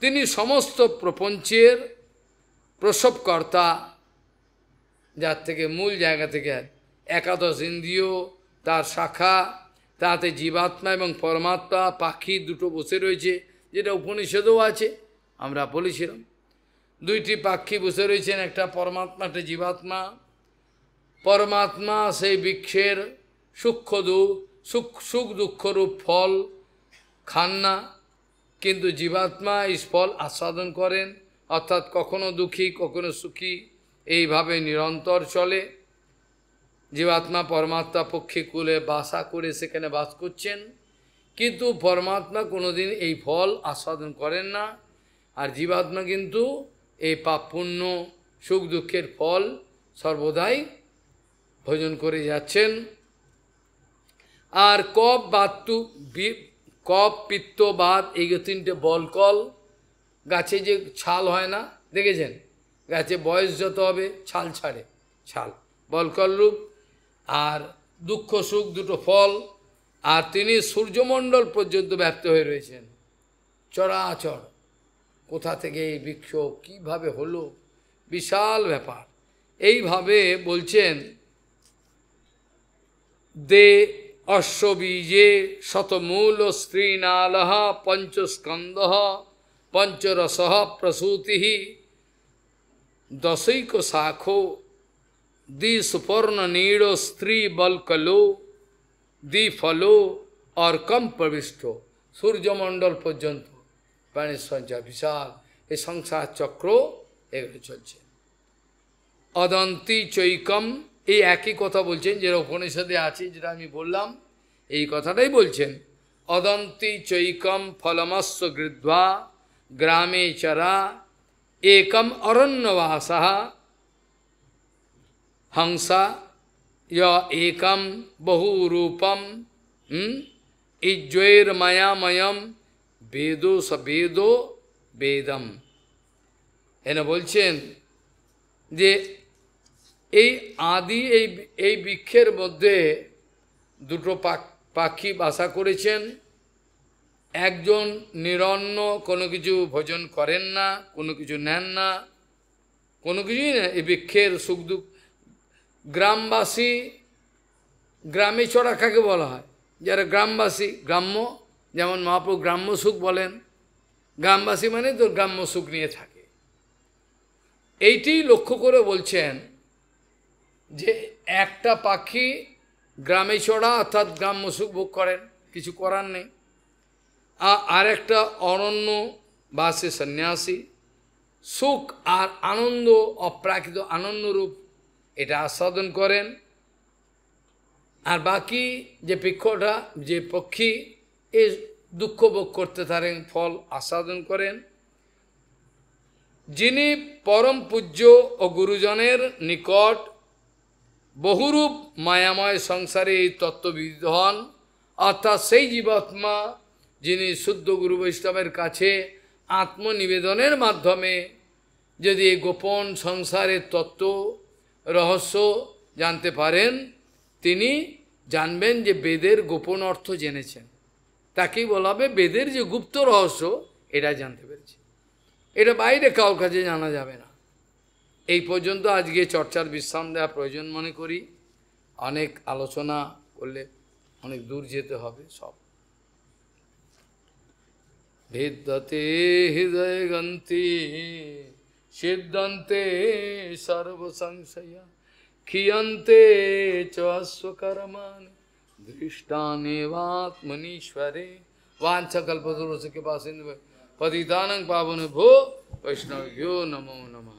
তিনি সমস্ত প্রপঞ্চের প্রসবকর্তা, যার থেকে মূল জায়গা থেকে একাদশ ইন্দ্রিয় তার শাখা, তাতে জীবাত্মা এবং পরমাত্মা পাখি দুটো বসে রয়েছে, যেটা উপনিষদেও আছে, আমরা বলেছিলাম। দুইটি পাখি বসে রয়েছেন, একটা পরমাত্মা একটা জীবাত্মা। পরমাত্মা সেই বৃক্ষের সুখ দুঃখরূপ ফল খান না, কিন্তু জীবাত্মা এই ফল আস্বাদন করেন, অর্থাৎ কখনো দুঃখী কখনো সুখী, এইভাবে নিরন্তর চলে। জীবাত্মা পরমাত্মা পক্ষী কুলে বাসা করে সেখানে বাস করছেন, কিন্তু পরমাত্মা কোনোদিন এই ফল আস্বাদন করেন না, আর জীবাত্মা কিন্তু এই পাপ পুণ্য সুখ দুঃখের ফল সর্বদাই ভোজন করে যাচ্ছেন। আর কপ পিত্ত বাত, এই তিনটে বলকল, গাছে যে ছাল হয় না দেখেছেন, গাছে বয়স যত হবে ছাল ছাড়ে, ছাল বলকল রূপ, আর দুঃখ সুখ দুটো ফল। আর তিনি সূর্যমণ্ডল পর্যন্ত ব্যাপ্ত হয়ে রয়েছেন, চরাচর। কোথা থেকে এই বৃক্ষ কীভাবে হলো, বিশাল ব্যাপার। এইভাবে বলছেন দে অশ্ববীজে শতমূল স্ত্রীনালহ পঞ্চস্কন্ধ পঞ্চরস প্রসূতি দশৈক শাখো দ্বি সুপর্ণ নীড় স্ত্রী বলকলো দ্বি ফলো और कम प्रविष्ट, সূর্যমণ্ডল পর্যন্ত প্রাণীর সঞ্চার বিশাল, এই সংসার চক্র এগুলো চলছে। অদন্তি চৈকম, এই একই কথা বলছেন যেটা উপনিষদে আছে, যেটা আমি বললাম, এই কথাটাই বলছেন। অদন্তি চৈকম ফলমস্ব গৃধ্বা গ্রামে চরা একম অরণ্যবাসা হংসা একম বহুরূপম ইজ্জৈর মায়াময়ম বেদো সবেদো বেদম। এনে বলছেন যে এই আদি এই বৃক্ষের মধ্যে দুটো পাখি বাসা করেছেন। একজন নিরন্ন, কোনো কিছু ভোজন করেন না, কোনো কিছু নেন না, কোনো কিছুই না, এই বৃক্ষের সুখ দুঃখ। গ্রামবাসী, গ্রামে চড়া কাকে বলা হয়? যারা গ্রামবাসী, গ্রাম্য, যেমন মহাপ্রভু গ্রাম্য সুখ বলেন, গ্রামবাসী মানে তো গ্রাম্য সুখ নিয়ে থাকে। এইটি লক্ষ্য করে বলছেন যে একটা পাখি গ্রামে চড়া, অর্থাৎ গ্রাম্য সুখ ভোগ করেন, কিছু করার নেই। আর একটা অরণ্য বাসে সন্ন্যাসী, সুখ আর আনন্দ, অপ্রাকৃত আনন্দরূপ এটা আস্বাদন করেন। আর বাকি যে বৃক্ষটা, যে পক্ষী, এ দুঃখ ভোগ করতে থাকেন, ফল আস্বাদন করেন। যিনি পরম পূজ্য ও গুরুজনের নিকট বহুরূপ মায়াময় সংসারে এই তত্ত্ববিদ হন, অর্থাৎ সেই জীবাত্মা যিনি শুদ্ধ গুরু বৈষ্ণবের কাছে আত্মনিবেদনের মাধ্যমে যদি এই গোপন সংসারের তত্ত্ব রহস্য জানতে পারেন, তিনি জানবেন যে বেদের গোপন অর্থ জেনেছেন। তাকেই বলা হবে বেদের যে গুপ্ত রহস্য, এটা জানতে পেরেছে। এটা বাইরে কারোর কাছে জানা যাবে না। এই পর্যন্ত আজকে চর্চার বিশ্রাম দেওয়া প্রয়োজন মনে করি। অনেক আলোচনা করলে অনেক দূর যেতে হবে সব। ভিদ্যতে হৃদয় গন্তি সিদ্ধান্তে সর্বসংশয়া ক্ষিয়ন্তে চস্বকর্মাণি দৃষ্টানেবাত্মনীশ্বরে वाञ्छकल्पतरुस्य कृपासिन्धु पतितानं पावनेभ्यो वैष्णवेभ्यो नमो नमः।